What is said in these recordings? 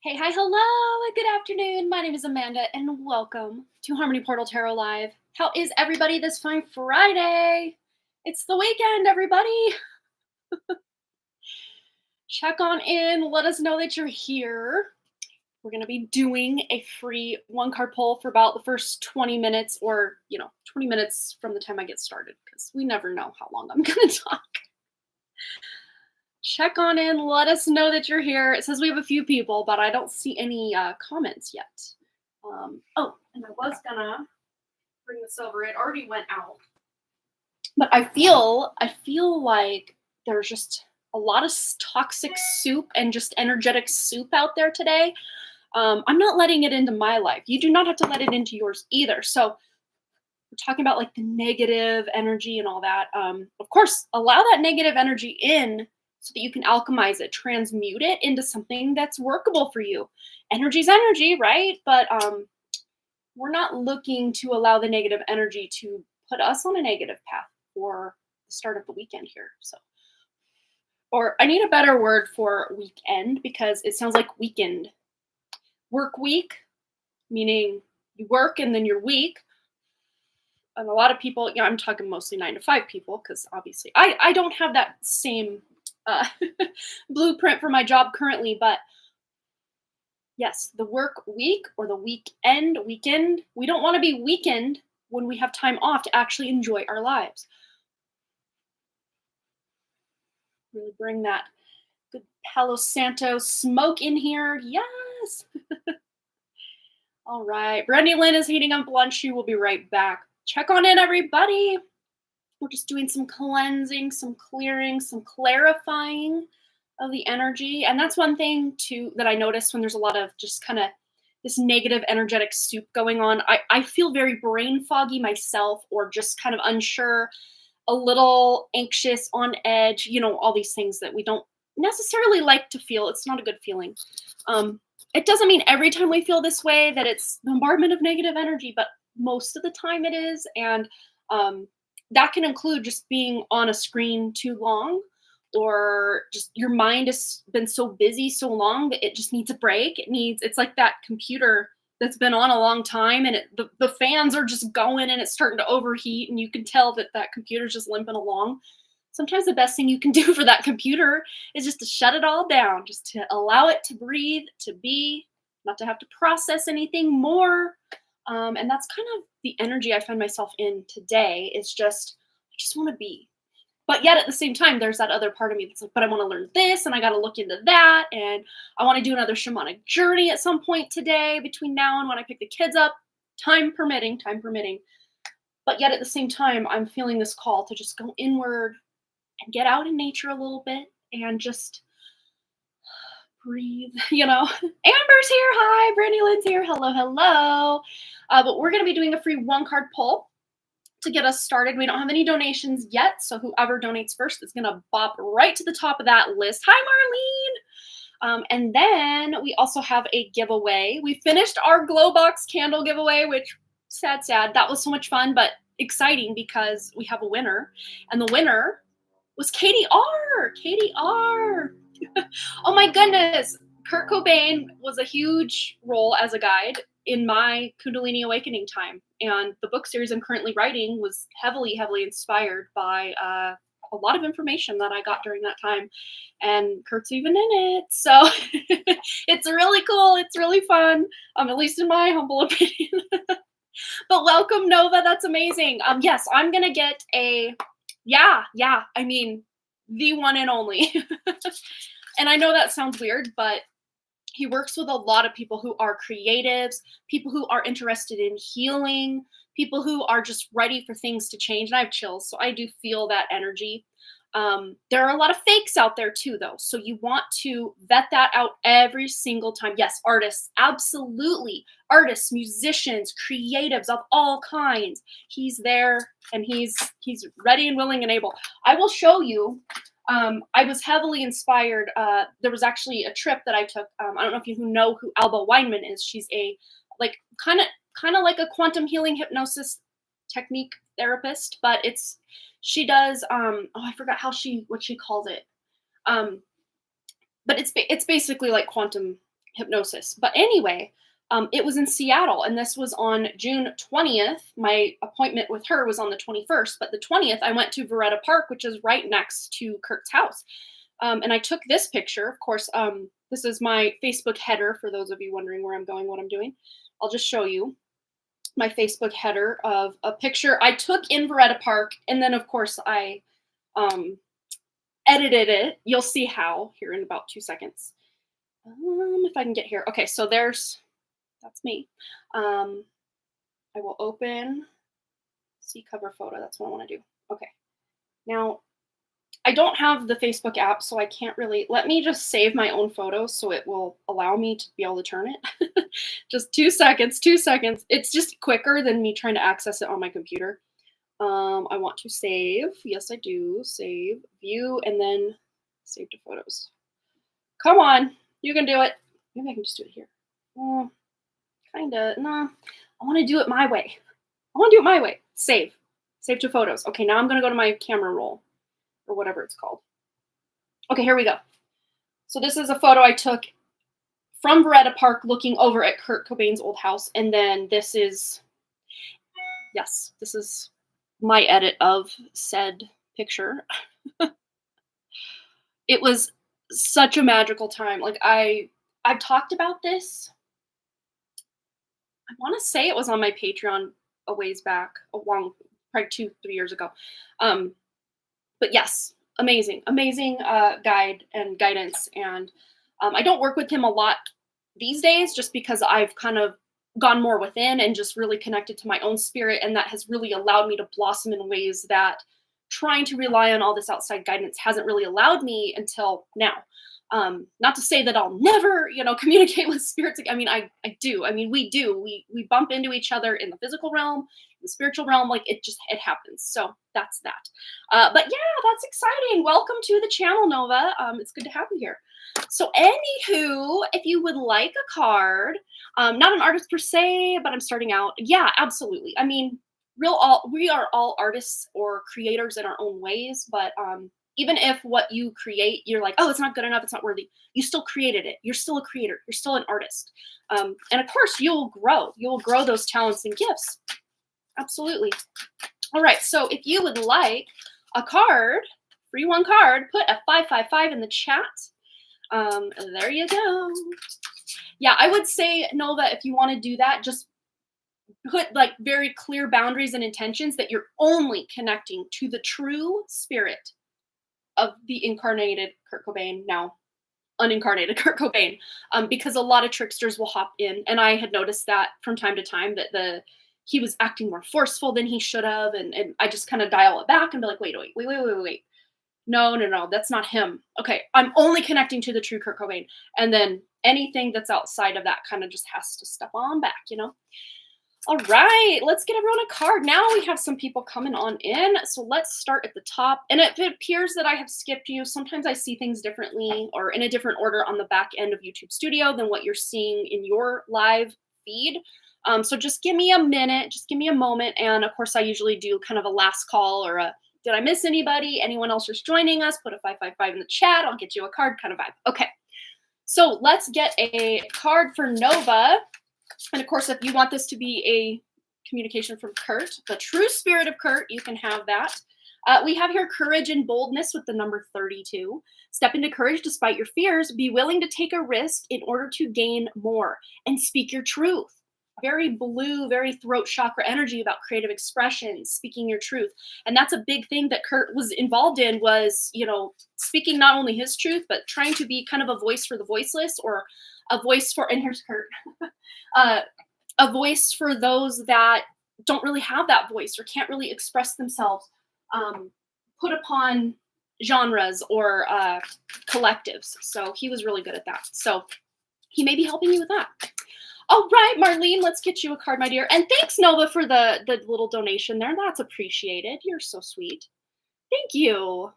Hey, hi, hello, and good afternoon. My name is Amanda, and welcome to Harmony Portal Tarot Live. How is everybody this fine Friday? It's the weekend, everybody. Check on in. Let us know that you're here. We're going to be doing a free one card pull for about the first 20 minutes, or, 20 minutes from the time I get started, because we never know how long I'm going to talk. Check on in. Let us know that you're here. It says we have a few people, but I don't see any comments yet. Oh, and I was gonna bring this over. It already went out, but I feel like there's just a lot of toxic soup and just energetic soup out there today. I'm not letting it into my life. You do not have to let it into yours either. So we're talking about like the negative energy and all that. Of course, allow that negative energy in so that you can alchemize it, transmute it into something that's workable for you. Energy's energy, right? But we're not looking to allow the negative energy to put us on a negative path for the start of the weekend here. So, or I need a better word for weekend because it sounds like weekend. Work week, meaning you work and then you're weak. And a lot of people, I'm talking mostly 9 to 5 people because obviously I don't have that same uh, blueprint for my job currently, but yes, the work week or the weekend, we don't want to be weakened when we have time off to actually enjoy our lives. Really bring that good Palo Santo smoke in here. Yes. All right. Brandy Lynn is heating up lunch. She will be right back. Check on in, everybody. We're just doing some cleansing, some clearing, some clarifying of the energy. And that's one thing too that I notice when there's a lot of just kind of this negative energetic soup going on. I feel very brain foggy myself, or just kind of unsure, a little anxious, on edge, all these things that we don't necessarily like to feel. It's not a good feeling. It doesn't mean every time we feel this way that it's bombardment of negative energy, but most of the time it is. And that can include just being on a screen too long, or just your mind has been so busy so long that it just needs a break. It's like that computer that's been on a long time, and the fans are just going and it's starting to overheat, and you can tell that that computer's just limping along. Sometimes the best thing you can do for that computer is just to shut it all down, just to allow it to breathe, to be, not to have to process anything more. And that's kind of the energy I find myself in today, is just, I just want to be. But yet at the same time, there's that other part of me that's like, but I want to learn this and I got to look into that. And I want to do another shamanic journey at some point today between now and when I pick the kids up, time permitting, time permitting. But yet at the same time, I'm feeling this call to just go inward and get out in nature a little bit and just breathe, Amber's here. Hi, Brandy Lynn's here. Hello, hello. But we're going to be doing a free one card pull to get us started. We don't have any donations yet, so whoever donates first is going to bop right to the top of that list. Hi, Marlene. And then we also have a giveaway. We finished our glow box candle giveaway, which sad. That was so much fun, but exciting because we have a winner. And the winner was Katie R. Katie R. Oh my goodness. Kurt Cobain was a huge role as a guide in my Kundalini awakening time. And the book series I'm currently writing was heavily inspired by a lot of information that I got during that time. And Kurt's even in it. So it's really cool. It's really fun, at least in my humble opinion. But welcome, Nova. That's amazing. Yes, I'm going to get a, the one and only. And I know that sounds weird, but he works with a lot of people who are creatives, people who are interested in healing, people who are just ready for things to change. And I have chills, so I do feel that energy. There are a lot of fakes out there too, though. So you want to vet that out every single time. Yes, artists, absolutely. Artists, musicians, creatives of all kinds. He's there and he's ready and willing and able. I will show you. I was heavily inspired. There was actually a trip that I took. I don't know if you know who Alba Weinman is. She's a kind of like a quantum healing hypnosis technique therapist, but she does I forgot what she calls it. But it's basically like quantum hypnosis. But anyway, it was in Seattle, and this was on June 20th. My appointment with her was on the 21st, but the 20th, I went to Veretta Park, which is right next to Kurt's house. And I took this picture. Of course, this is my Facebook header for those of you wondering where I'm going, what I'm doing. I'll just show you my Facebook header of a picture I took in Veretta Park, and then of course I edited it. You'll see how here in about 2 seconds. If I can get here. Okay, so that's me. I will open, see cover photo. That's what I want to do. Okay. Now, I don't have the Facebook app, so I can't really, let me just save my own photos so it will allow me to be able to turn it. Just 2 seconds, 2 seconds. It's just quicker than me trying to access it on my computer. I want to save. Yes, I do. Save, view, and then save to photos. Come on. You can do it. Maybe I can just do it here. Kinda. Nah. I want to do it my way. I want to do it my way. Save. Save to photos. Okay, now I'm going to go to my camera roll or whatever it's called. Okay, here we go. So this is a photo I took from Veretta Park looking over at Kurt Cobain's old house. And then this is, yes, this is my edit of said picture. It was such a time. Like I've talked about this. I want to say it was on my Patreon a ways back, probably 2-3 years ago. But yes, amazing guide and guidance. And I don't work with him a lot these days just because I've kind of gone more within and just really connected to my own spirit. And that has really allowed me to blossom in ways that trying to rely on all this outside guidance hasn't really allowed me until now. Not to say that I'll never, communicate with spirits. I mean, I do. I mean, we do. We bump into each other in the physical realm, the spiritual realm. Like it happens. So that's that. But yeah, that's exciting. Welcome to the channel, Nova. It's good to have you here. So anywho, if you would like a card, not an artist per se, but I'm starting out. Yeah, absolutely. I mean, we are all artists or creators in our own ways, but even if what you create, you're like, oh, it's not good enough, it's not worthy, you still created it. You're still a creator. You're still an artist. And of course, you'll grow. You'll grow those talents and gifts. Absolutely. All right. So if you would like a card, free one card, put a 555 in the chat. There you go. Yeah, I would say, Nova, if you want to do that, just put like very clear boundaries and intentions that you're only connecting to the true spirit of the incarnated Kurt Cobain, now unincarnated Kurt Cobain, because a lot of tricksters will hop in. And I had noticed that from time to time that he was acting more forceful than he should have. And I just kind of dial it back and be like, wait. No, that's not him. Okay, I'm only connecting to the true Kurt Cobain. And then anything that's outside of that kind of just has to step on back, All right, let's get everyone a card. Now we have some people coming on in. So let's start at the top. And if it appears that I have skipped you, sometimes I see things differently or in a different order on the back end of YouTube Studio than what you're seeing in your live feed. So just give me a minute, just give me a moment. And of course, I usually do kind of a last call or did I miss anybody? Anyone else just joining us? Put a 555 in the chat. I'll get you a card kind of vibe. Okay, so let's get a card for Nova. And of course, if you want this to be a communication from Kurt, the true spirit of Kurt, you can have that. We have here courage and boldness with the number 32. Step into courage despite your fears. Be willing to take a risk in order to gain more and speak your truth. Very blue, very throat chakra energy about creative expression, speaking your truth. And that's a big thing that Kurt was involved in was, speaking not only his truth, but trying to be kind of a voice for the voiceless or a voice for, and here's Kurt, a voice for those that don't really have that voice or can't really express themselves, put upon genres or collectives. So he was really good at that. So he may be helping you with that. All right, Marlene, let's get you a card, my dear. And thanks, Nova, for the little donation there. That's appreciated. You're so sweet. Thank you.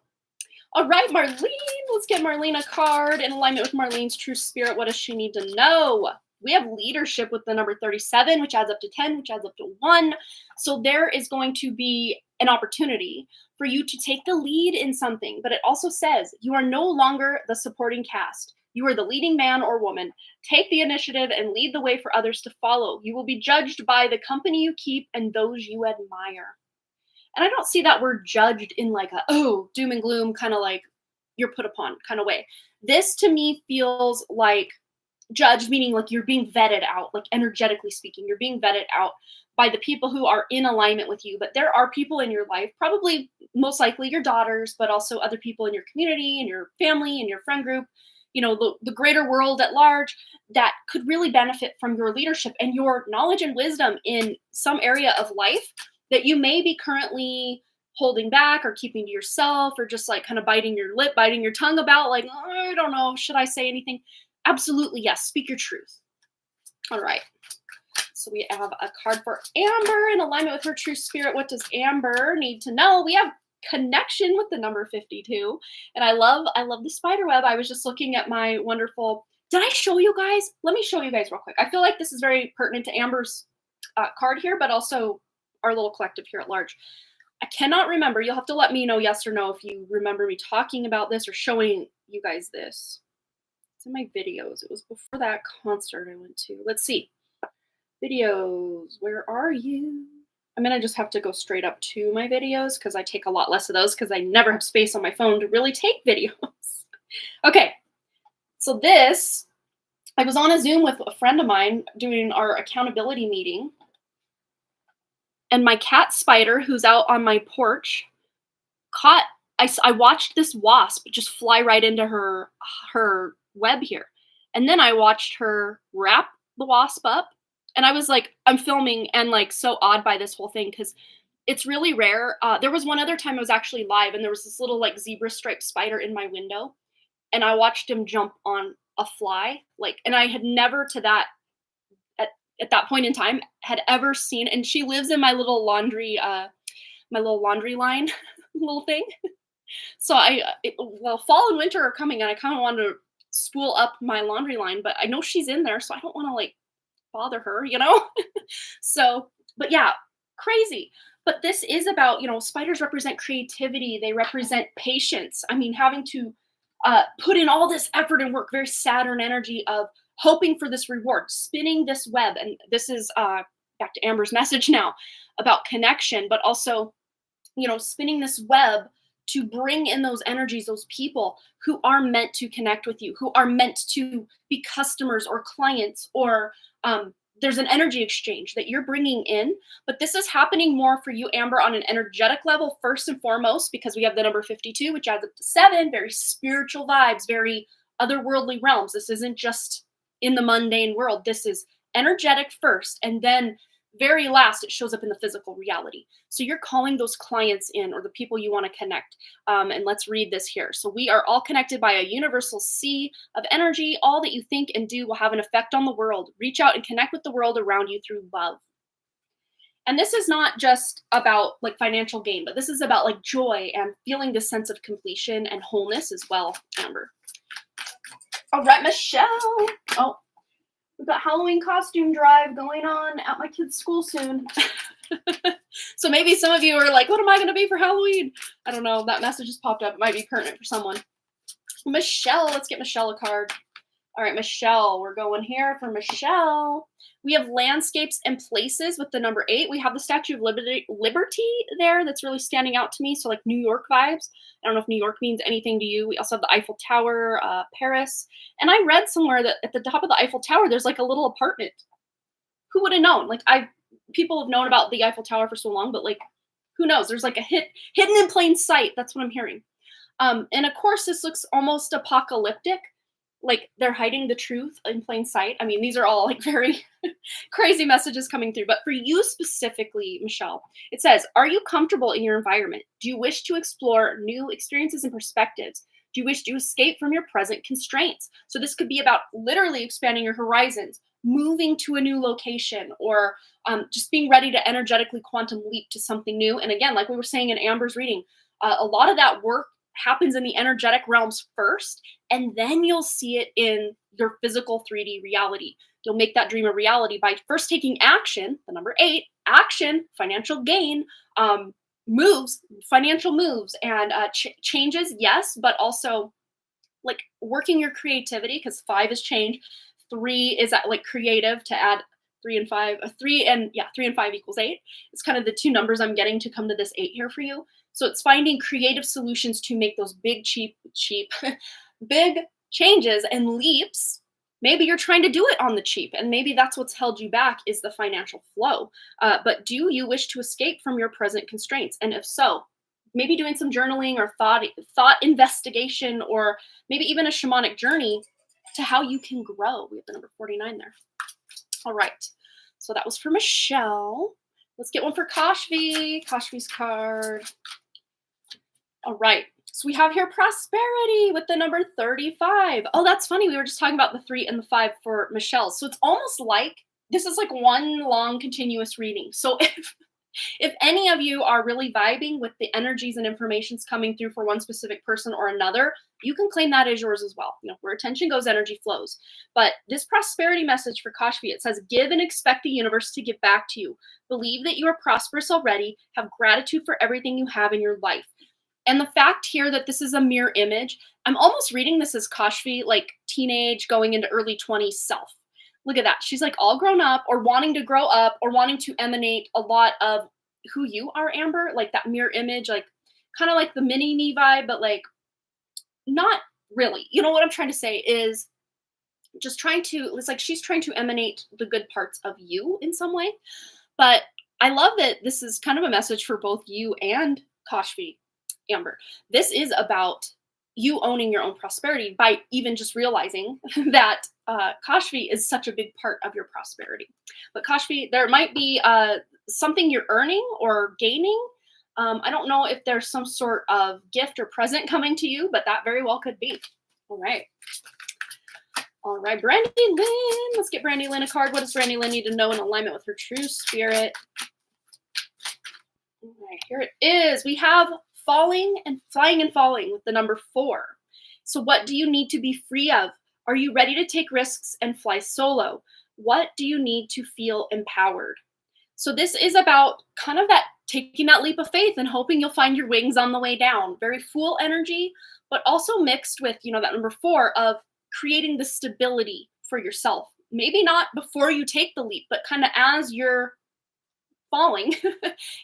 All right, Marlene, let's get Marlene a card in alignment with Marlene's true spirit. What does she need to know? We have leadership with the number 37, which adds up to 10, which adds up to 1. So there is going to be an opportunity for you to take the lead in something. But it also says you are no longer the supporting cast. You are the leading man or woman. Take the initiative and lead the way for others to follow. You will be judged by the company you keep and those you admire. And I don't see that word judged in like a, oh, doom and gloom, kind of like you're put upon kind of way. This to me feels like judged, meaning like you're being vetted out, like energetically speaking, you're being vetted out by the people who are in alignment with you. But there are people in your life, probably most likely your daughters, but also other people in your community and your family and your friend group, the greater world at large, that could really benefit from your leadership and your knowledge and wisdom in some area of life that you may be currently holding back or keeping to yourself, or just like kind of biting your lip, biting your tongue about, like, oh, I don't know, should I say anything? Absolutely, yes. Speak your truth. All right. So we have a card for Amber in alignment with her true spirit. What does Amber need to know? We have connection with the number 52. And I love the spider web. I was just looking at my wonderful, did I show you guys? Let me show you guys real quick. I feel like this is very pertinent to Amber's card here, but also our little collective here at large. I cannot remember. You'll have to let me know yes or no if you remember me talking about this or showing you guys this. It's in my videos. It was before that concert I went to. Let's see. Videos. Where are you? I'm going to just have to go straight up to my videos because I take a lot less of those because I never have space on my phone to really take videos. Okay. So this, I was on a Zoom with a friend of mine doing our accountability meeting. And my cat Spider, who's out on my porch, I watched this wasp just fly right into her web here. And then I watched her wrap the wasp up. And I was like, I'm filming and like so awed by this whole thing because it's really rare. There was one other time I was actually live and there was this little like zebra striped spider in my window. And I watched him jump on a fly. And I had never at that point in time had ever seen, and she lives in my little laundry line little thing. So fall and winter are coming and I kind of want to spool up my laundry line, but I know she's in there, so I don't want to like bother her, So, but yeah, crazy. But this is about, spiders represent creativity. They represent patience. I mean, having to put in all this effort and work, very Saturn energy of hoping for this reward, spinning this web. And this is back to Amber's message now about connection, but also, spinning this web to bring in those energies, those people who are meant to connect with you, who are meant to be customers or clients, or there's an energy exchange that you're bringing in. But this is happening more for you, Amber, on an energetic level, first and foremost, because we have the number 52, which adds up to 7, very spiritual vibes, very otherworldly realms. This isn't just in the mundane world. This is energetic first, and then very last, it shows up in the physical reality. So you're calling those clients in, or the people you want to connect. And let's read this here. So we are all connected by a universal sea of energy. All that you think and do will have an effect on the world. Reach out and connect with the world around you through love. And this is not just about like financial gain, but this is about like joy and feeling this sense of completion and wholeness as well, Amber. All right, Michelle. Oh, we've got Halloween costume drive going on at my kid's school soon. So maybe some of you are like, what am I going to be for Halloween? I don't know. That message just popped up. It might be pertinent for someone. Michelle, let's get Michelle a card. All right, Michelle, we're going here for Michelle. We have landscapes and places with the number 8. We have the Statue of Liberty there that's really standing out to me. So like New York vibes. I don't know if New York means anything to you. We also have the Eiffel Tower, Paris. And I read somewhere that at the top of the Eiffel Tower, there's like a little apartment. Who would have known? Like people have known about the Eiffel Tower for so long, but like, who knows? There's like a hidden in plain sight. That's what I'm hearing. And of course, this looks almost apocalyptic. Like they're hiding the truth in plain sight. I mean, these are all like very crazy messages coming through. But for you specifically, Michelle, it says, are you comfortable in your environment? Do you wish to explore new experiences and perspectives? Do you wish to escape from your present constraints? So this could be about literally expanding your horizons, moving to a new location, or just being ready to energetically quantum leap to something new. And again, like we were saying in Amber's reading, a lot of that work happens in the energetic realms first, and then you'll see it in your physical 3D reality. You'll make that dream a reality by first taking action, the number 8, action, financial gain, moves, financial moves, and changes, yes, but also like working your creativity, because 5 is change. 3 is at like creative to add 3 and 5, 3 and yeah, 3 and 5 equals 8. It's kind of the two numbers I'm getting to come to this 8 here for you. So it's finding creative solutions to make those big, cheap, big changes and leaps. Maybe you're trying to do it on the cheap, and maybe that's what's held you back is the financial flow. But do you wish to escape from your present constraints? And if so, maybe doing some journaling or thought investigation, or maybe even a shamanic journey to how you can grow. We have the number 49 there. All right. So that was for Michelle. Let's get one for Kashvi. Kashvi's card. All right. So we have here prosperity with the number 35. Oh, that's funny. We were just talking about the 3 and the 5 for Michelle. So it's almost like this is like one long continuous reading. So if any of you are really vibing with the energies and informations coming through for one specific person or another, you can claim that as yours as well. You know, where attention goes, energy flows. But this prosperity message for Kashvi, it says, give and expect the universe to give back to you. Believe that you are prosperous already. Have gratitude for everything you have in your life. And the fact here that this is a mirror image, I'm almost reading this as Kashvi, like teenage going into early 20s self. Look at that. She's like all grown up or wanting to grow up or wanting to emanate a lot of who you are, Amber, like that mirror image, like kind of like the mini me vibe, but like not really. You know what I'm trying to say is just trying to, it's like she's trying to emanate the good parts of you in some way. But I love that this is kind of a message for both you and Kashvi, Amber. This is about you owning your own prosperity by even just realizing that Kashvi is such a big part of your prosperity. But Kashvi, there might be something you're earning or gaining. I don't know if there's some sort of gift or present coming to you, but that very well could be. All right. All right, Brandy Lynn. Let's get Brandy Lynn a card. What does Brandy Lynn need to know in alignment with her true spirit? All right, here it is. We have falling and flying and falling with the number 4. So what do you need to be free of? Are you ready to take risks and fly solo? What do you need to feel empowered? So this is about kind of that taking that leap of faith and hoping you'll find your wings on the way down. Very Fool energy, but also mixed with, you know, that number 4 of creating the stability for yourself. Maybe not before you take the leap, but kind of as you're falling,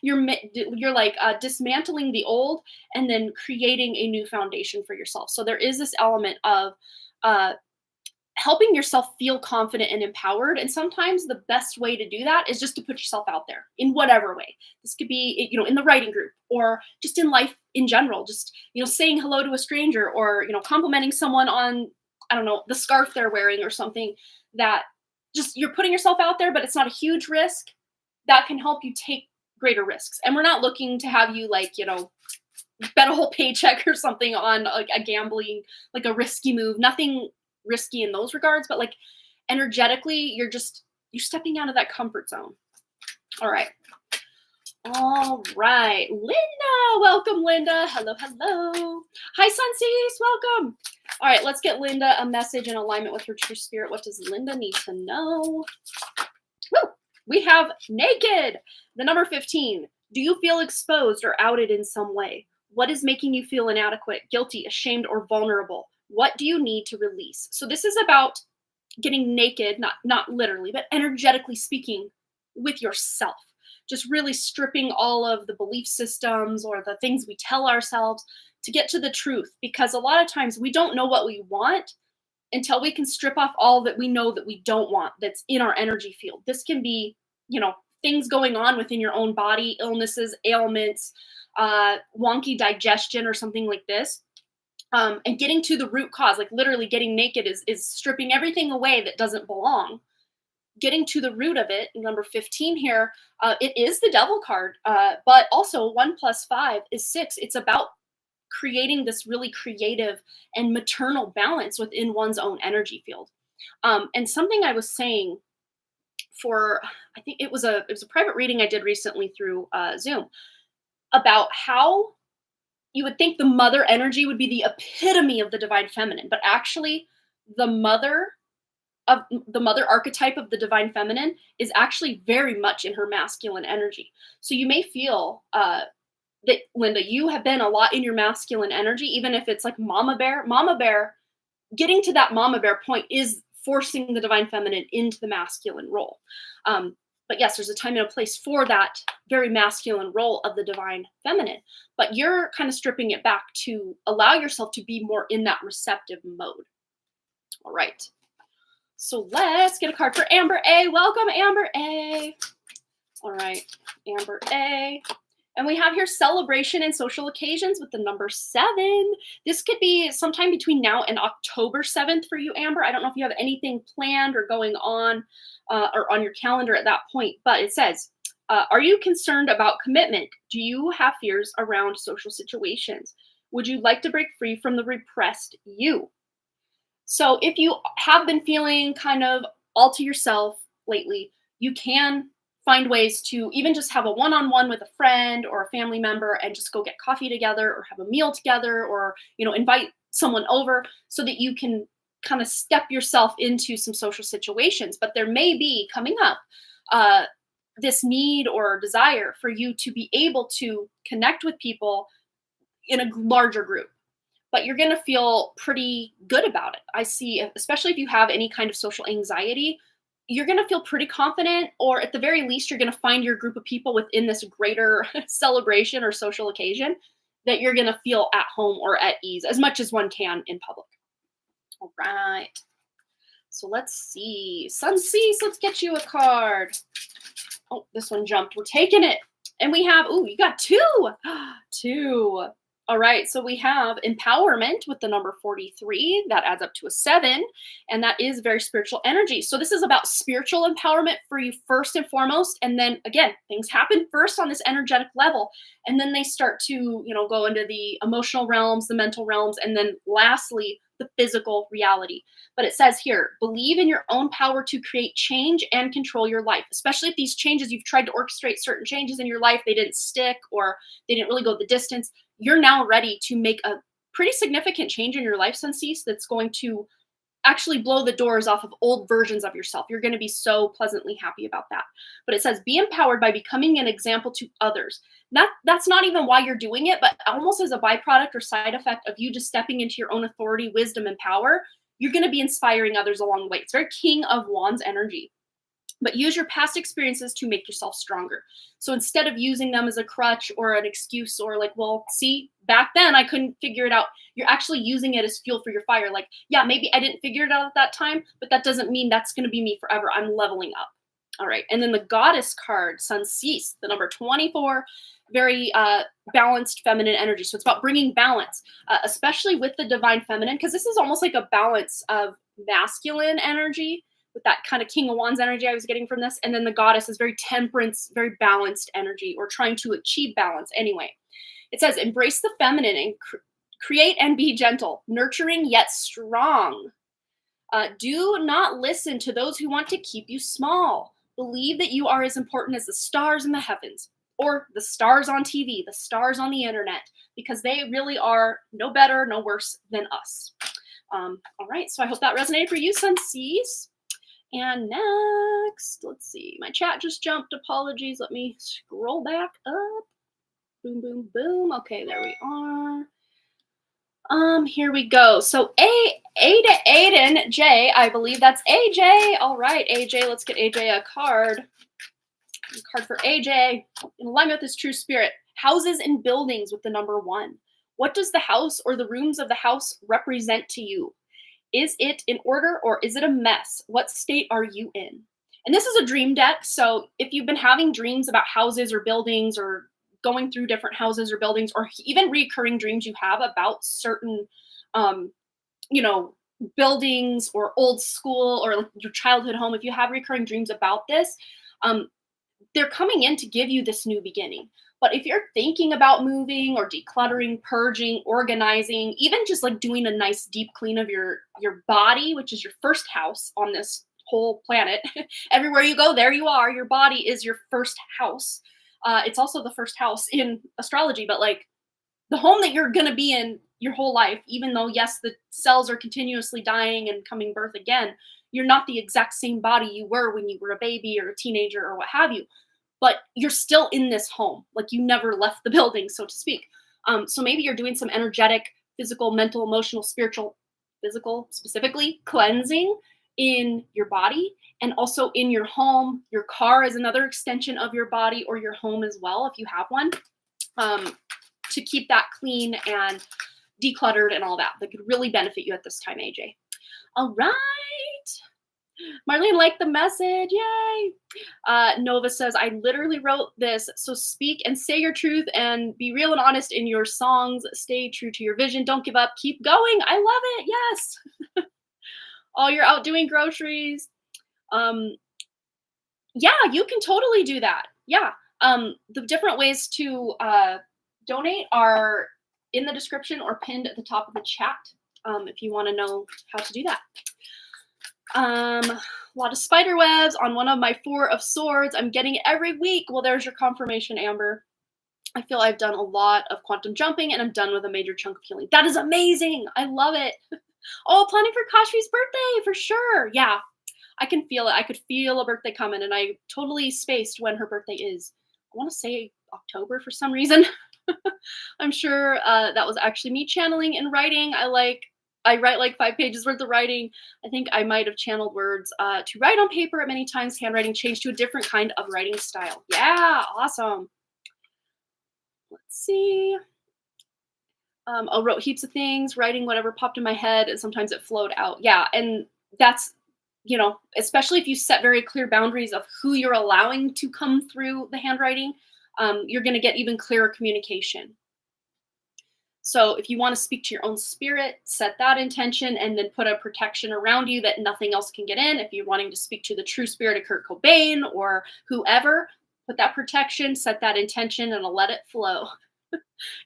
you're like dismantling the old and then creating a new foundation for yourself. So there is this element of helping yourself feel confident and empowered. And sometimes the best way to do that is just to put yourself out there in whatever way. This could be, you know, in the writing group or just in life in general, just, you know, saying hello to a stranger or, you know, complimenting someone on, I don't know, the scarf they're wearing or something that just you're putting yourself out there, but it's not a huge risk that can help you take greater risks. And we're not looking to have you like, you know, bet a whole paycheck or something on a gambling, like a risky move, nothing risky in those regards, but like energetically, you're stepping out of that comfort zone. All right. All right. Linda, welcome, Linda. Hello, hello. Hi, Sunseas, welcome. All right, let's get Linda a message in alignment with her true spirit. What does Linda need to know? Woo! We have naked, the number 15. Do you feel exposed or outed in some way? What is making you feel inadequate, guilty, ashamed, or vulnerable? What do you need to release? So this is about getting naked, not literally, but energetically speaking with yourself. Just really stripping all of the belief systems or the things we tell ourselves to get to the truth. Because a lot of times we don't know what we want until we can strip off all that we know that we don't want that's in our energy field. This can be, you know, things going on within your own body, illnesses, ailments, wonky digestion or something like this. And getting to the root cause, like literally getting naked is stripping everything away that doesn't belong. Getting to the root of it, number 15 here, it is the devil card, but also 1 + 5 is 6. It's about creating this really creative and maternal balance within one's own energy field. And something I was saying for, I think it was a private reading I did recently through Zoom about how you would think the mother energy would be the epitome of the divine feminine, but actually the mother archetype of the divine feminine is actually very much in her masculine energy. So you may feel that, Linda, you have been a lot in your masculine energy, even if it's like mama bear. Mama bear getting to that mama bear point is forcing the divine feminine into the masculine role. But yes, there's a time and a place for that very masculine role of the divine feminine. But you're kind of stripping it back to allow yourself to be more in that receptive mode. All right. So let's get a card for Amber A. Welcome, Amber A. All right, Amber A. And we have here celebration and social occasions with the number 7. This could be sometime between now and October 7th for you, Amber. I don't know if you have anything planned or going on or on your calendar at that point, but it says, are you concerned about commitment? Do you have fears around social situations? Would you like to break free from the repressed you? So if you have been feeling kind of all to yourself lately, you can find ways to even just have a one-on-one with a friend or a family member and just go get coffee together or have a meal together, or, you know, invite someone over so that you can kind of step yourself into some social situations. But there may be coming up this need or desire for you to be able to connect with people in a larger group. But you're going to feel pretty good about it. I see, especially if you have any kind of social anxiety, you're going to feel pretty confident, or at the very least, you're going to find your group of people within this greater celebration or social occasion that you're going to feel at home or at ease as much as one can in public. All right. So let's see. Sun Cease, let's get you a card. Oh, this one jumped. We're taking it. And we have, you got 2. 2. All right, so we have empowerment with the number 43. That adds up to a 7, and that is very spiritual energy. So this is about spiritual empowerment for you first and foremost, and then again, things happen first on this energetic level, and then they start to, you know, go into the emotional realms, the mental realms, and then lastly, the physical reality. But it says here, believe in your own power to create change and control your life, especially if these changes, you've tried to orchestrate certain changes in your life, they didn't stick or they didn't really go the distance. You're now ready to make a pretty significant change in your life, Suncease, that's going to actually blow the doors off of old versions of yourself. You're going to be so pleasantly happy about that. But it says, be empowered by becoming an example to others. That's not even why you're doing it, but almost as a byproduct or side effect of you just stepping into your own authority, wisdom, and power, you're going to be inspiring others along the way. It's very King of Wands energy. But use your past experiences to make yourself stronger. So instead of using them as a crutch or an excuse or like, well, see, back then I couldn't figure it out, you're actually using it as fuel for your fire. Like, yeah, maybe I didn't figure it out at that time, but that doesn't mean that's going to be me forever. I'm leveling up. All right. And then the goddess card, Suncease, the number 24, very balanced feminine energy. So it's about bringing balance, especially with the divine feminine, because this is almost like a balance of masculine energy with that kind of King of Wands energy I was getting from this. And then the goddess is very temperance, very balanced energy, or trying to achieve balance anyway. It says, embrace the feminine and create and be gentle, nurturing yet strong. Do not listen to those who want to keep you small. Believe that you are as important as the stars in the heavens, or the stars on TV, the stars on the internet, because they really are no better, no worse than us. All right, so I hope that resonated for you, Suncease. And next, let's see, my chat just jumped. Apologies. Let me scroll back up. Boom, boom, boom. Okay, there we are. Here we go. So A to Aiden J, I believe that's AJ. All right, AJ, let's get AJ a card. A card for AJ. In alignment with his true spirit. Houses and buildings with the number 1. What does the house or the rooms of the house represent to you? Is it in order or is it a mess? What state are you in? And this is a dream deck. So if you've been having dreams about houses or buildings, or going through different houses or buildings, or even recurring dreams you have about certain, buildings or old school or your childhood home, if you have recurring dreams about this, they're coming in to give you this new beginning. But if you're thinking about moving or decluttering, purging, organizing, even just like doing a nice deep clean of your body, which is your first house on this whole planet, everywhere you go, there you are. Your body is your first house. It's also the first house in astrology, but like the home that you're going to be in your whole life, even though, yes, the cells are continuously dying and coming birth again, you're not the exact same body you were when you were a baby or a teenager or what have you. But you're still in this home, like you never left the building, so to speak. So maybe you're doing some energetic, physical, mental, emotional, spiritual physical, specifically cleansing in your body and also in your home. Your car is another extension of your body, or your home as well, if you have one, to keep that clean and decluttered and all that. That could really benefit you at this time, AJ. All right. Marlene liked the message. Yay. Nova says, I literally wrote this. So speak and say your truth and be real and honest in your songs. Stay true to your vision. Don't give up. Keep going. I love it. Yes. Oh, you're out doing groceries. Yeah, you can totally do that. Yeah. The different ways to donate are in the description or pinned at the top of the chat, if you want to know how to do that. A lot of spider webs on one of my 4 of swords. I'm getting it every week. Well, there's your confirmation, Amber. I feel I've done a lot of quantum jumping and I'm done with a major chunk of healing. That is amazing. I love it. Oh, planning for Kashmi's birthday for sure. Yeah, I can feel it. I could feel a birthday coming, and I totally spaced when her birthday is. I want to say October for some reason. I'm sure that was actually me channeling and writing. I write like 5 pages worth of writing. I think I might have channeled words to write on paper at many times. Handwriting changed to a different kind of writing style. Yeah, awesome. Let's see. I wrote heaps of things, writing whatever popped in my head, and sometimes it flowed out. Yeah, and that's, especially if you set very clear boundaries of who you're allowing to come through the handwriting, you're going to get even clearer communication. So if you want to speak to your own spirit, set that intention and then put a protection around you that nothing else can get in. If you're wanting to speak to the true spirit of Kurt Cobain or whoever, put that protection, set that intention, and let it flow.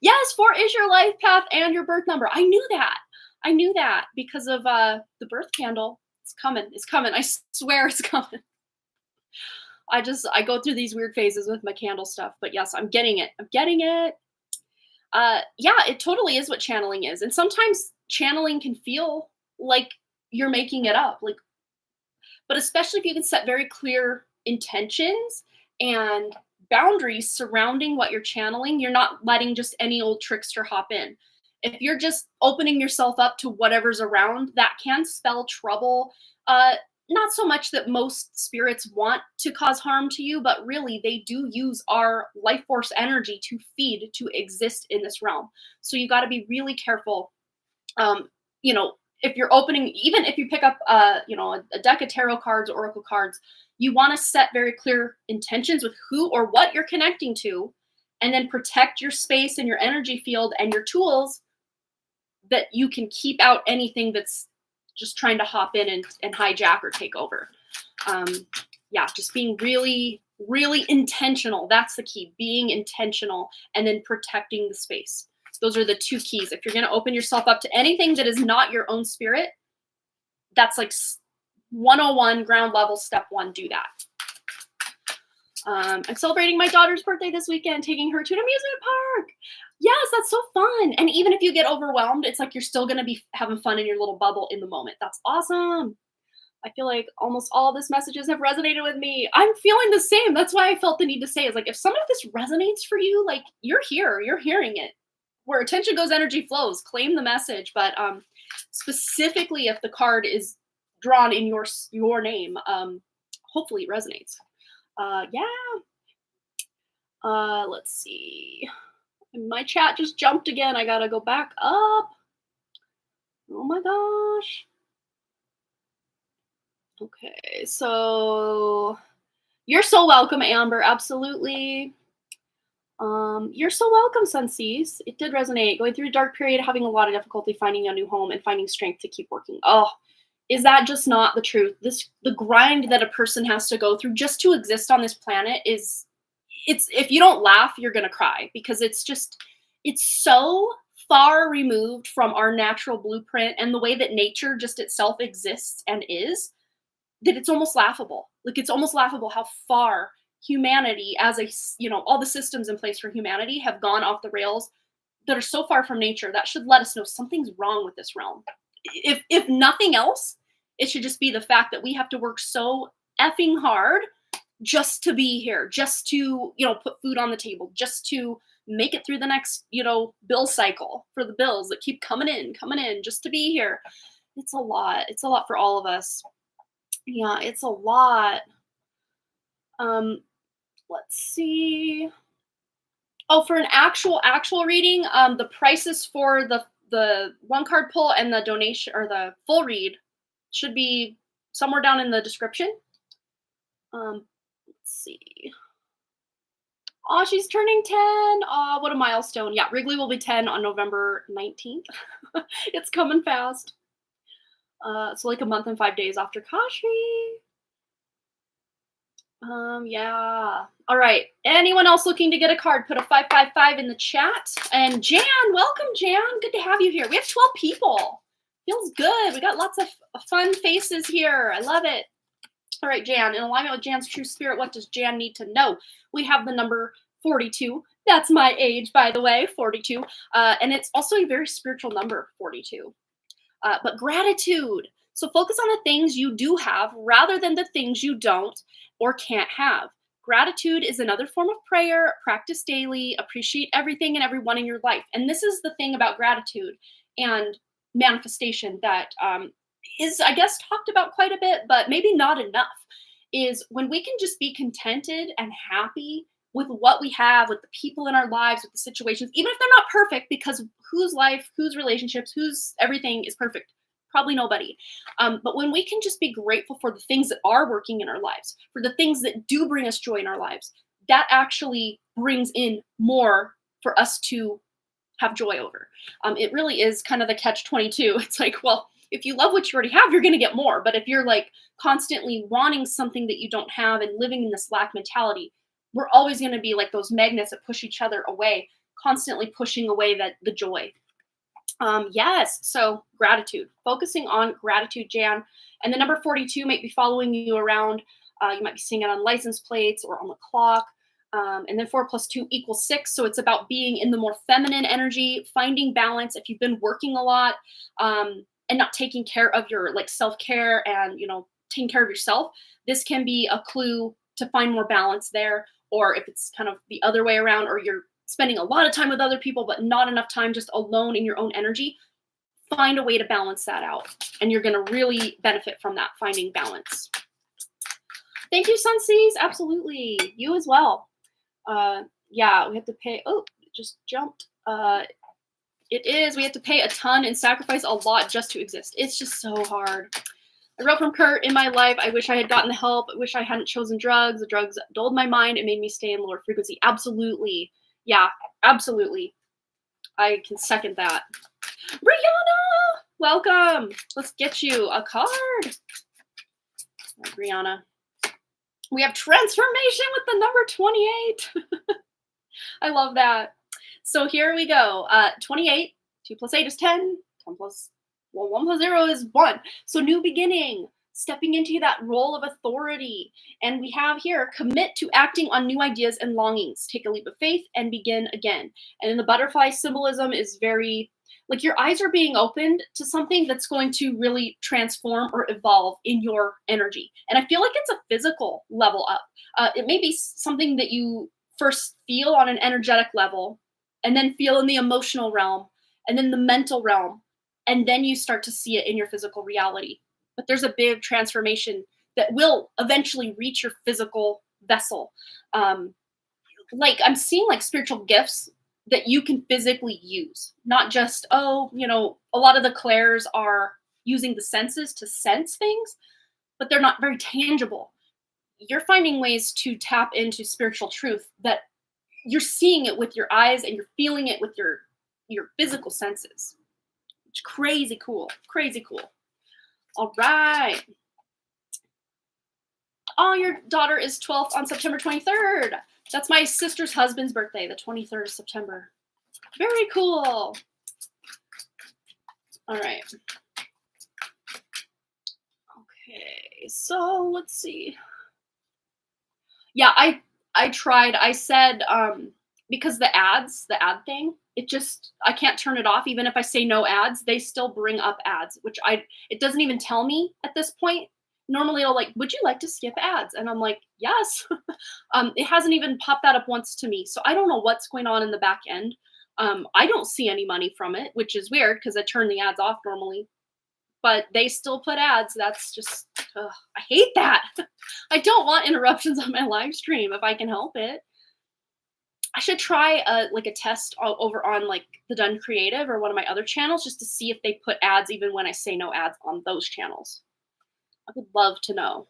Yes, 4 is your life path and your birth number. I knew that. I knew that because of the birth candle. It's coming. It's coming. I swear it's coming. I go through these weird phases with my candle stuff. But yes, I'm getting it. I'm getting it. Yeah, it totally is what channeling is. And sometimes channeling can feel like you're making it up. But especially if you can set very clear intentions and boundaries surrounding what you're channeling, you're not letting just any old trickster hop in. If you're just opening yourself up to whatever's around, that can spell trouble. Not so much that most spirits want to cause harm to you, but really they do use our life force energy to feed, to exist in this realm. So you got to be really careful. If you're opening, even if you pick up, a deck of tarot cards, oracle cards, you want to set very clear intentions with who or what you're connecting to, and then protect your space and your energy field and your tools that you can keep out anything that's just trying to hop in and hijack or take over. Yeah, just being really, really intentional. That's the key, being intentional and then protecting the space. Those are the 2 keys. If you're going to open yourself up to anything that is not your own spirit, that's like 101 ground level, step 1, do that. I'm celebrating my daughter's birthday this weekend, taking her to an amusement park. Yes, that's so fun. And even if you get overwhelmed, it's like you're still going to be having fun in your little bubble in the moment. That's awesome. I feel like almost all of these messages have resonated with me. I'm feeling the same. That's why I felt the need to say is like, if some of this resonates for you, like you're here, you're hearing it. Where attention goes, energy flows. Claim the message. But specifically, if the card is drawn in your name, hopefully it resonates. Yeah. Let's see. My chat just jumped again. I gotta go back up. Oh my gosh. Okay, so you're so welcome, Amber. Absolutely. You're so welcome, Sunseas. It did resonate. Going through a dark period, having a lot of difficulty finding a new home and finding strength to keep working. Oh, is that just not the truth? The grind that a person has to go through just to exist on this planet it's if you don't laugh, you're gonna cry, because it's so far removed from our natural blueprint and the way that nature just itself exists and is, that it's almost laughable. Like, it's almost laughable how far humanity as all the systems in place for humanity have gone off the rails that are so far from nature. That should let us know something's wrong with this realm. If nothing else, it should just be the fact that we have to work so effing hard just to be here, just to, put food on the table, just to make it through the next, bill cycle for the bills that keep coming in, just to be here. It's a lot. It's a lot for all of us. Yeah, it's a lot. Um, let's see. Oh, for an actual reading, the prices for the one card pull and the donation or the full read should be somewhere down in the description. Let's see. Oh, she's turning 10. Oh, what a milestone. Yeah, Wrigley will be 10 on November 19th. It's coming fast. So like a month and 5 days after Kashi. Yeah. All right. Anyone else looking to get a card, put a 555 in the chat. And Jan, welcome, Jan. Good to have you here. We have 12 people. Feels good. We got lots of fun faces here. I love it. All right, Jan, in alignment with Jan's true spirit, what does Jan need to know? We have the number 42. That's my age, by the way, 42. And it's also a very spiritual number, 42. But gratitude. So focus on the things you do have rather than the things you don't or can't have. Gratitude is another form of prayer. Practice daily. Appreciate everything and everyone in your life. And this is the thing about gratitude and manifestation that is, I guess, talked about quite a bit, but maybe not enough, is when we can just be contented and happy with what we have, with the people in our lives, with the situations, even if they're not perfect, because whose life, whose relationships, whose everything is perfect? Probably nobody. But when we can just be grateful for the things that are working in our lives, for the things that do bring us joy in our lives, that actually brings in more for us to have joy over. It really is kind of the catch-22. It's like, well, if you love what you already have, you're going to get more. But if you're like constantly wanting something that you don't have and living in this lack mentality, we're always going to be like those magnets that push each other away, constantly pushing away the joy. Yes, so gratitude, focusing on gratitude, Jan. And the number 42 might be following you around. You might be seeing it on license plates or on the clock. And then 4 + 2 = 6. So it's about being in the more feminine energy, finding balance. If you've been working a lot and not taking care of your like self-care and, taking care of yourself, this can be a clue to find more balance there. Or if it's kind of the other way around, or you're spending a lot of time with other people, but not enough time just alone in your own energy, find a way to balance that out. And you're going to really benefit from that, finding balance. Thank you, Sunseas. Absolutely. You as well. Yeah, we have to pay. Oh, it just jumped. It is. We have to pay a ton and sacrifice a lot just to exist. It's just so hard. I wrote from Kurt, in my life, I wish I had gotten the help. I wish I hadn't chosen drugs. The drugs dulled my mind. It made me stay in lower frequency. Absolutely. Yeah, absolutely. I can second that. Brianna, welcome. Let's get you a card. Right, Brianna. We have transformation with the number 28. I love that. So here we go. 28, 2 + 8 is 10. 1 + 0 is 1. So new beginning, stepping into that role of authority. And we have here, commit to acting on new ideas and longings. Take a leap of faith and begin again. And in the butterfly symbolism is very, like your eyes are being opened to something that's going to really transform or evolve in your energy. And I feel like it's a physical level up. It may be something that you first feel on an energetic level, and then feel in the emotional realm, and then the mental realm, and then you start to see it in your physical reality. But there's a big transformation that will eventually reach your physical vessel. Like I'm seeing like spiritual gifts that you can physically use, not just, a lot of the clairs are using the senses to sense things, but they're not very tangible. You're finding ways to tap into spiritual truth that you're seeing it with your eyes and you're feeling it with your physical senses. It's crazy cool. Crazy cool. All right. Oh, your daughter is 12th on September 23rd. That's my sister's husband's birthday, the 23rd of September. Very cool. All right. Okay, so let's see. Yeah, I tried. I said, because the ad thing, I can't turn it off. Even if I say no ads, they still bring up ads, which it doesn't even tell me at this point. Normally it'll like, would you like to skip ads? And I'm like, yes. It hasn't even popped that up once to me. So I don't know what's going on in the back end. I don't see any money from it, which is weird because I turn the ads off normally. but they still put ads. That's just, I hate that. I don't want interruptions on my live stream if I can help it. I should try like a test over on like the Done Creative or one of my other channels just to see if they put ads even when I say no ads on those channels. I would love to know.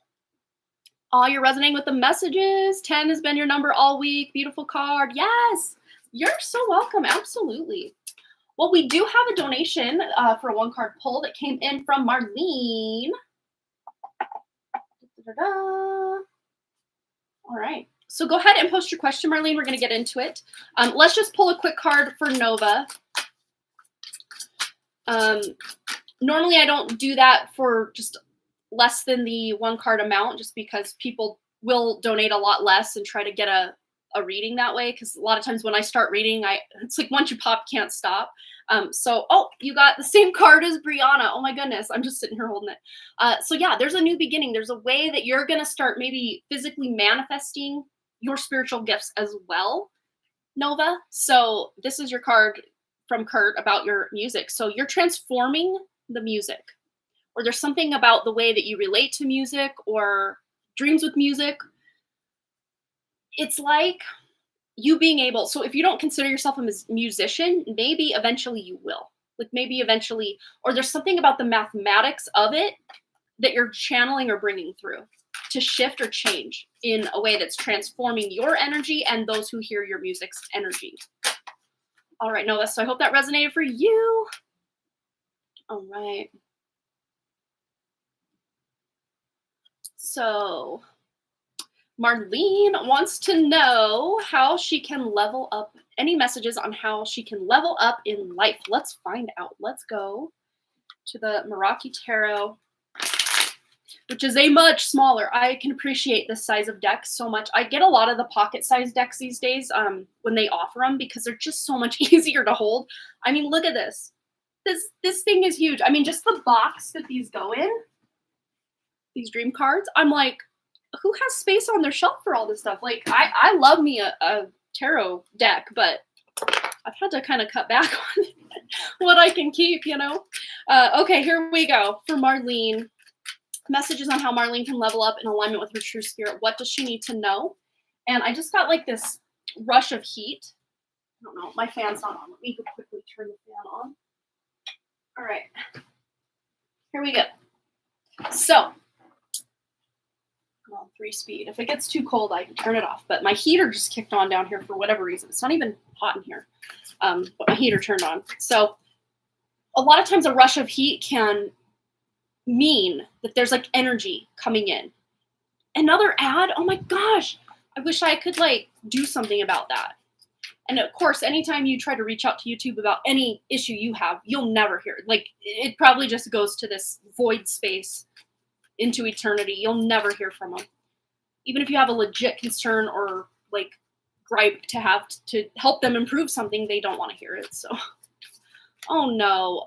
Oh, you're resonating with the messages. 10 has been your number all week. Beautiful card. Yes, you're so welcome. Absolutely. Well, we do have a donation for a 1-card pull that came in from Marlene. All right. So go ahead and post your question, Marlene. We're going to get into it. Let's just pull a quick card for Nova. Normally, I don't do that for just less than the 1-card amount, just because people will donate a lot less and try to get a reading that way. Because a lot of times when I start reading, it's like once you pop, can't stop. So, oh, you got the same card as Brianna. Oh my goodness, I'm just sitting here holding it. So yeah, there's a new beginning. There's a way that you're going to start maybe physically manifesting your spiritual gifts as well, Nova. So this is your card from Kurt about your music. So you're transforming the music, or there's something about the way that you relate to music or dreams with music. It's like you being able, so if you don't consider yourself a musician, maybe eventually you will. Like maybe eventually, or there's something about the mathematics of it that you're channeling or bringing through to shift or change in a way that's transforming your energy and those who hear your music's energy. All right, Nova, so I hope that resonated for you. All right. So Marlene wants to know how she can level up, any messages on how she can level up in life. Let's find out. Let's go to the Meraki Tarot, which is a much smaller. I can appreciate this size of deck so much. I get a lot of the pocket-sized decks these days when they offer them because they're just so much easier to hold. I mean, look at this. This thing is huge. I mean, just the box that these go in, these dream cards, I'm like, who has space on their shelf for all this stuff? Like, I love me a tarot deck, but I've had to kind of cut back on what I can keep, you know? Okay, here we go. For Marlene, messages on how Marlene can level up in alignment with her true spirit. What does she need to know? And I just got like this rush of heat. I don't know, my fan's not on. Let me quickly turn the fan on. All right, here we go. So, well, 3 speed. If it gets too cold, I can turn it off. But my heater just kicked on down here for whatever reason. It's not even hot in here, but my heater turned on. So a lot of times a rush of heat can mean that there's like energy coming in. Another ad? Oh my gosh. I wish I could like do something about that. And of course, anytime you try to reach out to YouTube about any issue you have, you'll never hear it. Like it probably just goes to this void space into eternity. You'll never hear from them. Even if you have a legit concern or like gripe to have to help them improve something, they don't want to hear it. So, oh no,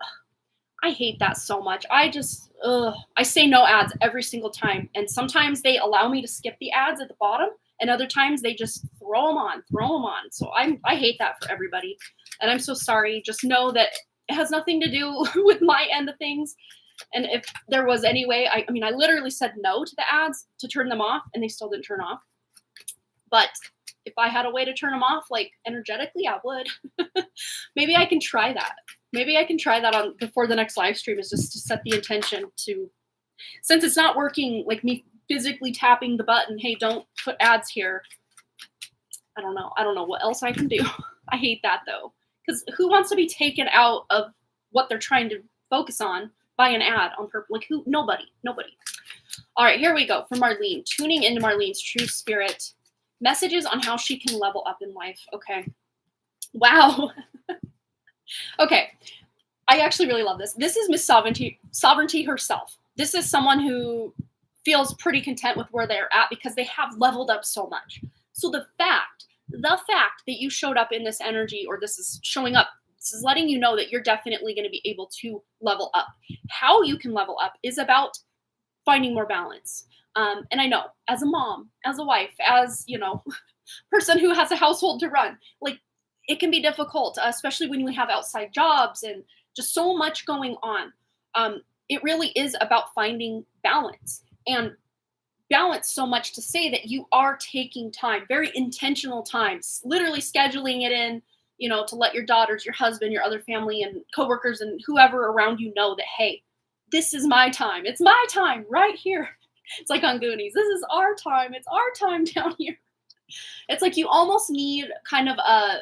I hate that so much. I just, I say no ads every single time. And sometimes they allow me to skip the ads at the bottom, and other times they just throw them on. So I hate that for everybody. And I'm so sorry. Just know that it has nothing to do with my end of things. And if there was any way, I mean, I literally said no to the ads to turn them off, and they still didn't turn off. But if I had a way to turn them off, like energetically, I would. Maybe I can try that. Maybe I can try that on before the next live stream, is just to set the intention to, since it's not working, like me physically tapping the button, hey, don't put ads here. I don't know what else I can do. I hate that though. Because who wants to be taken out of what they're trying to focus on by an ad on purpose? Like who? Nobody. All right, here we go. For Marlene, tuning into Marlene's true spirit. Messages on how she can level up in life. Okay. Wow. Okay. I actually really love this. This is Miss Sovereignty herself. This is someone who feels pretty content with where they're at because they have leveled up so much. So the fact that you showed up in this energy, or this is showing up, this is letting you know that you're definitely going to be able to level up. How you can level up is about finding more balance. And I know, as a mom, as a wife, as, you know, person who has a household to run, like it can be difficult, especially when we have outside jobs and just so much going on. it really is about finding balance. And balance so much to say that you are taking time, very intentional times, literally scheduling it in, to let your daughters, your husband, your other family and coworkers and whoever around you know that, hey, this is my time. It's my time right here. It's like on Goonies. This is our time. It's our time down here. It's like you almost need kind of a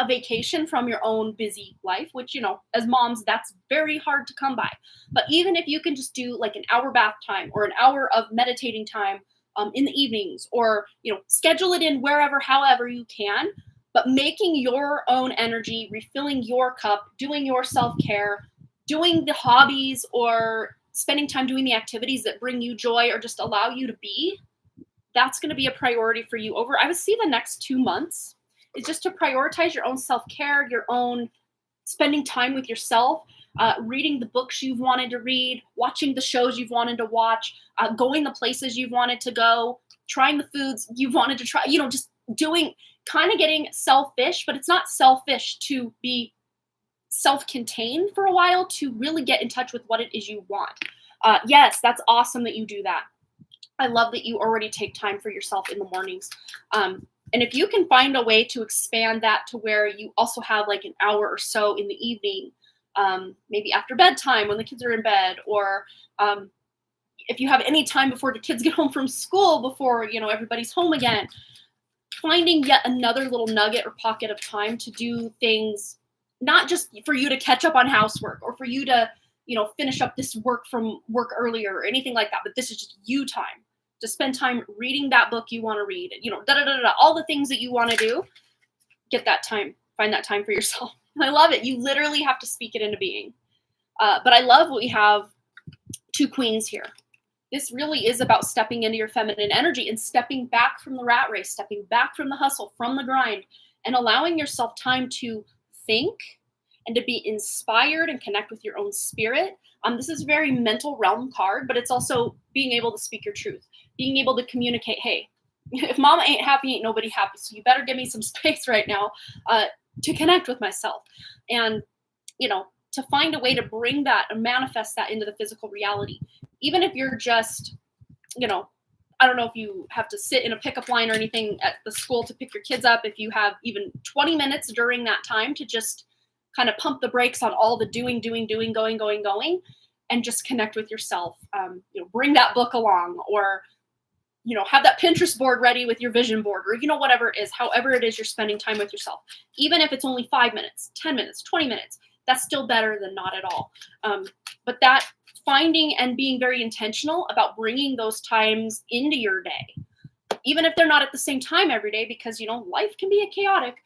vacation from your own busy life, which, as moms, that's very hard to come by. But even if you can just do like an hour bath time or an hour of meditating time in the evenings, or, schedule it in wherever, however you can, but making your own energy, refilling your cup, doing your self care, doing the hobbies or spending time doing the activities that bring you joy or just allow you to be, that's going to be a priority for you over, I would see, the next 2 months, is just to prioritize your own self-care, your own spending time with yourself, reading the books you've wanted to read, watching the shows you've wanted to watch, going the places you've wanted to go, trying the foods you've wanted to try, just doing, kind of getting selfish, but it's not selfish to be self-contained for a while, to really get in touch with what it is you want. Yes, that's awesome that you do that. I love that you already take time for yourself in the mornings. And if you can find a way to expand that to where you also have like an hour or so in the evening, maybe after bedtime when the kids are in bed, or if you have any time before the kids get home from school, before, everybody's home again, finding yet another little nugget or pocket of time to do things, not just for you to catch up on housework or for you to, finish up this work from work earlier or anything like that, but this is just you time to spend time reading that book you want to read, all the things that you want to do. Get that time, find that time for yourself. I love it. You literally have to speak it into being. But I love what we have 2 queens here. This really is about stepping into your feminine energy and stepping back from the rat race, stepping back from the hustle, from the grind, and allowing yourself time to think and to be inspired and connect with your own spirit. This is a very mental realm card, but it's also being able to speak your truth, being able to communicate, hey, if mama ain't happy, ain't nobody happy. So you better give me some space right now to connect with myself. And, to find a way to bring that and manifest that into the physical reality. Even if you're just, I don't know if you have to sit in a pickup line or anything at the school to pick your kids up, if you have even 20 minutes during that time to just kind of pump the brakes on all the doing, going, and just connect with yourself. Bring that book along, or, have that Pinterest board ready with your vision board, or, whatever it is, however it is you're spending time with yourself. Even if it's only 5 minutes, 10 minutes, 20 minutes, that's still better than not at all. But that finding and being very intentional about bringing those times into your day, even if they're not at the same time every day, because, life can be chaotic.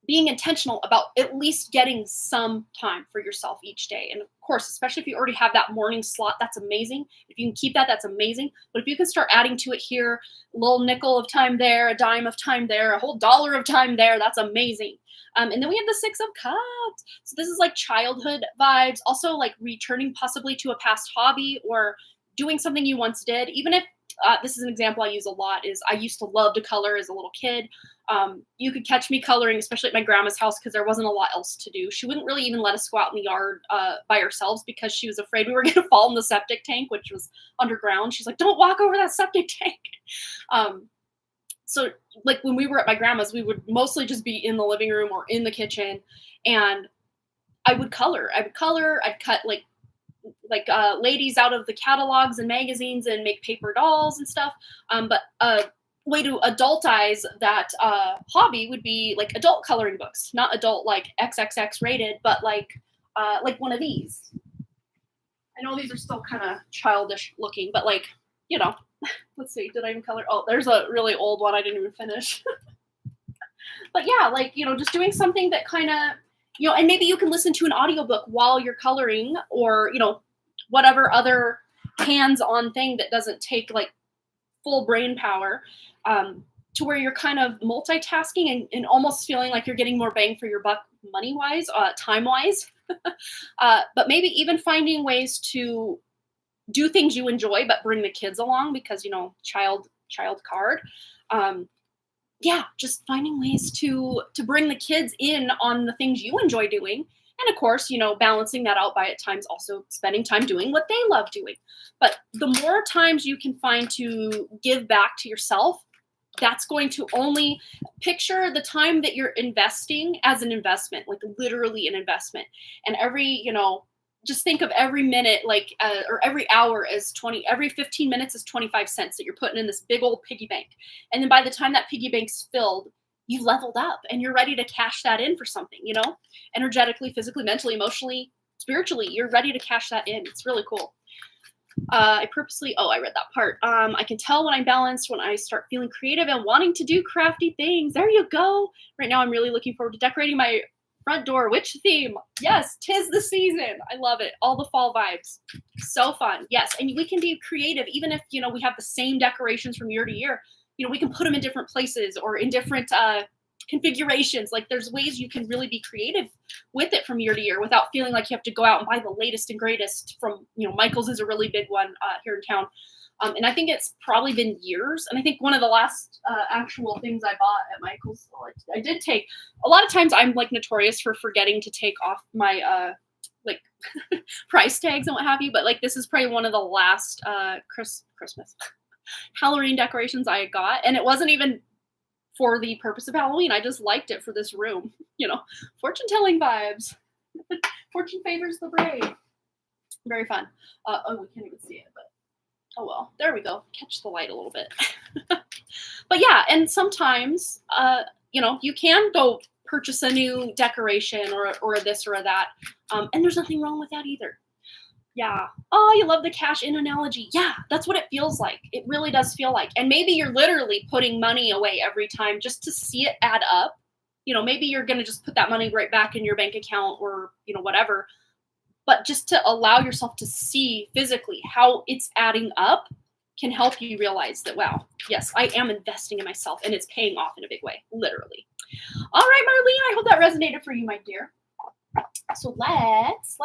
Being intentional about at least getting some time for yourself each day. And of course, especially if you already have that morning slot, that's amazing. If you can keep that, that's amazing. But if you can start adding to it here, a little nickel of time there, a dime of time there, a whole dollar of time there, that's amazing. And then we have the 6 of Cups. So this is like childhood vibes, also like returning possibly to a past hobby or doing something you once did. Even if this is an example I use a lot, is I used to love to color as a little kid. You could catch me coloring, especially at my grandma's house, because there wasn't a lot else to do. She wouldn't really even let us go out in the yard by ourselves because she was afraid we were going to fall in the septic tank, which was underground. She's like, don't walk over that septic tank. So like when we were at my grandma's, we would mostly just be in the living room or in the kitchen, and I would color. I'd cut like ladies out of the catalogs and magazines and make paper dolls and stuff. But way to adultize that hobby would be like adult coloring books, not adult like XXX rated, but like one of these. I know these are still kind of childish looking, but like, let's see, did I even color? Oh, there's a really old one I didn't even finish. But yeah, like, just doing something that kind of, and maybe you can listen to an audiobook while you're coloring, or, whatever other hands-on thing that doesn't take like full brain power, to where you're kind of multitasking and almost feeling like you're getting more bang for your buck money-wise, time-wise. But maybe even finding ways to do things you enjoy, but bring the kids along because, child card. Yeah, just finding ways to bring the kids in on the things you enjoy doing, And of course, you know, balancing that out by at times also spending time doing what they love doing. But the more times you can find to give back to yourself, that's going to only picture the time that you're investing as an investment, like literally an investment. And every, you know, just think of every minute, like, or every hour as 20, every 15 minutes is 25 cents that you're putting in this big old piggy bank. And then by the time that piggy bank's filled, you've leveled up and you're ready to cash that in for something, you know, energetically, physically, mentally, emotionally, spiritually, you're ready to cash that in. It's really cool. I purposely, oh, I read that part. I can tell when I'm balanced, when I start feeling creative and wanting to do crafty things. There you go. Right now, I'm really looking forward to decorating my front door. Which theme? Yes, 'tis the season. I love it. All the fall vibes. So fun. Yes, and we can be creative, even if, you know, we have the same decorations from year to year. You know, we can put them in different places or in different configurations. Like there's ways you can really be creative with it from year to year without feeling like you have to go out and buy the latest and greatest from, you know, Michael's is a really big one here in town. And I think it's probably been years. And I think one of the last actual things I bought at Michael's, I did take, a lot of times I'm like notorious for forgetting to take off my like price tags and what have you. But like this is probably one of the last Christmas Halloween decorations I got. And it wasn't even for the purpose of Halloween. I just liked it for this room, you know, fortune telling vibes. Fortune favors the brave. Very fun. Oh, we can't even see it, but oh well, there we go. Catch the light a little bit. But yeah, and sometimes, you know, you can go purchase a new decoration or this or that. And there's nothing wrong with that either. Yeah. Oh, you love the cash in analogy. Yeah, that's what it feels like. It really does feel like. And maybe you're literally putting money away every time just to see it add up. You know, maybe you're going to just put that money right back in your bank account or, you know, whatever. But just to allow yourself to see physically how it's adding up can help you realize that, wow, yes, I am investing in myself and it's paying off in a big way, literally. All right, Marlene, I hope that resonated for you, my dear. So let's.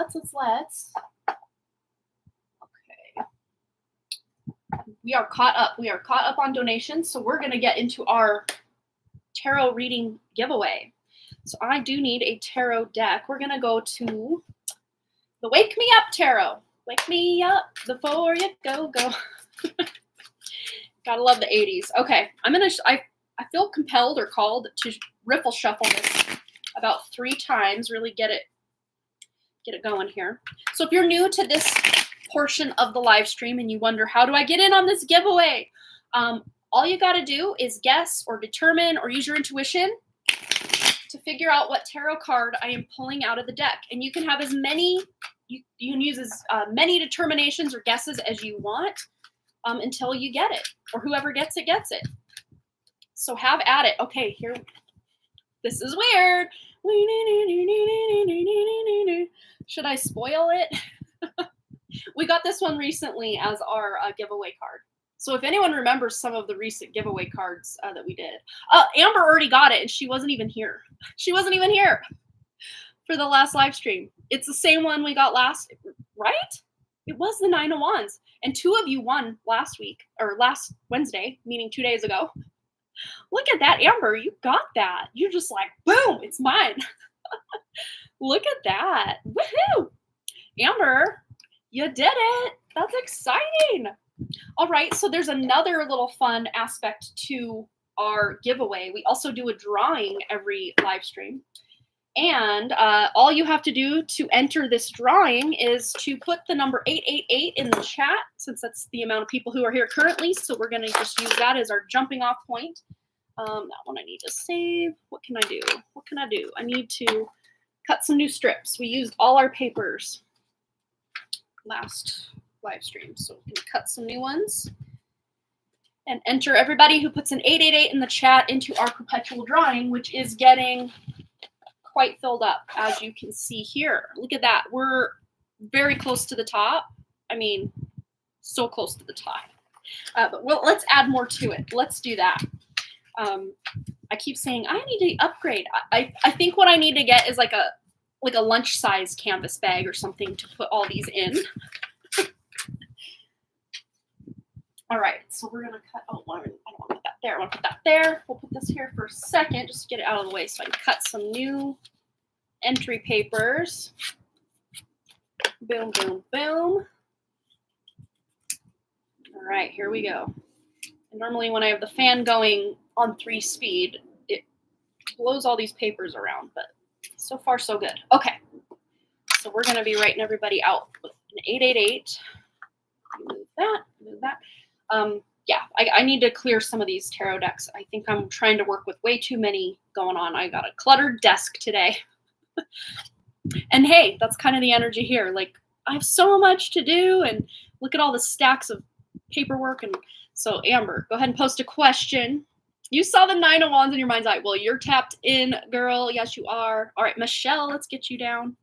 We are caught up. We are caught up on donations. So we're going to get into our tarot reading giveaway. So I do need a tarot deck. We're going to go to the Wake Me Up Tarot. Wake me up before you go. Gotta love the 80s. Okay, I feel compelled or called to riffle shuffle this about 3 times. Really get it going here. So if you're new to this portion of the live stream and you wonder, how do I get in on this giveaway? All you got to do is guess or determine or use your intuition to figure out what tarot card I am pulling out of the deck. And you can have as many, you can use as many determinations or guesses as you want until you get it, or whoever gets it, gets it. So have at it. Okay, here, this is weird. Should I spoil it? We got this one recently as our giveaway card. So if anyone remembers some of the recent giveaway cards that we did. Amber already got it and she wasn't even here. She wasn't even here for the last live stream. It's the same one we got last, right? It was the 9 of Wands. And 2 of you won last week, or last Wednesday, meaning 2 days ago. Look at that, Amber. You got that. You're just like, boom, it's mine. Look at that. Woohoo! Amber, you did it. That's exciting. All right, so there's another little fun aspect to our giveaway. We also do a drawing every live stream. And all you have to do to enter this drawing is to put the number 888 in the chat, since that's the amount of people who are here currently. So we're going to just use that as our jumping off point. That one I need to save. What can I do? What can I do? I need to cut some new strips. We used all our papers last live stream, so we can cut some new ones and enter everybody who puts an 888 in the chat into our perpetual drawing, which is getting quite filled up, as you can see here. Look at that. We're very close to the top. I mean, so close to the top. But let's add more to it. Let's do that. I keep saying I need to upgrade. I think what I need to get is like a lunch size canvas bag or something to put all these in. All right, so we're gonna cut. Oh, I don't want to put that there. I want to put that there. We'll put this here for a second just to get it out of the way so I can cut some new entry papers. Boom, boom, boom. All right, here we go. And normally when I have the fan going on 3 speed, it blows all these papers around, but so far so good. Okay, so we're going to be writing everybody out with an 888. Move that, move that. Yeah, I need to clear some of these tarot decks. I think I'm trying to work with way too many going on. I got a cluttered desk today. And hey, that's kind of the energy here. Like, I have so much to do, and look at all the stacks of paperwork. And so, Amber, go ahead and post a question. You saw the 9 of Wands in your mind's eye. Well, you're tapped in, girl. Yes, you are. All right, Michelle, let's get you down.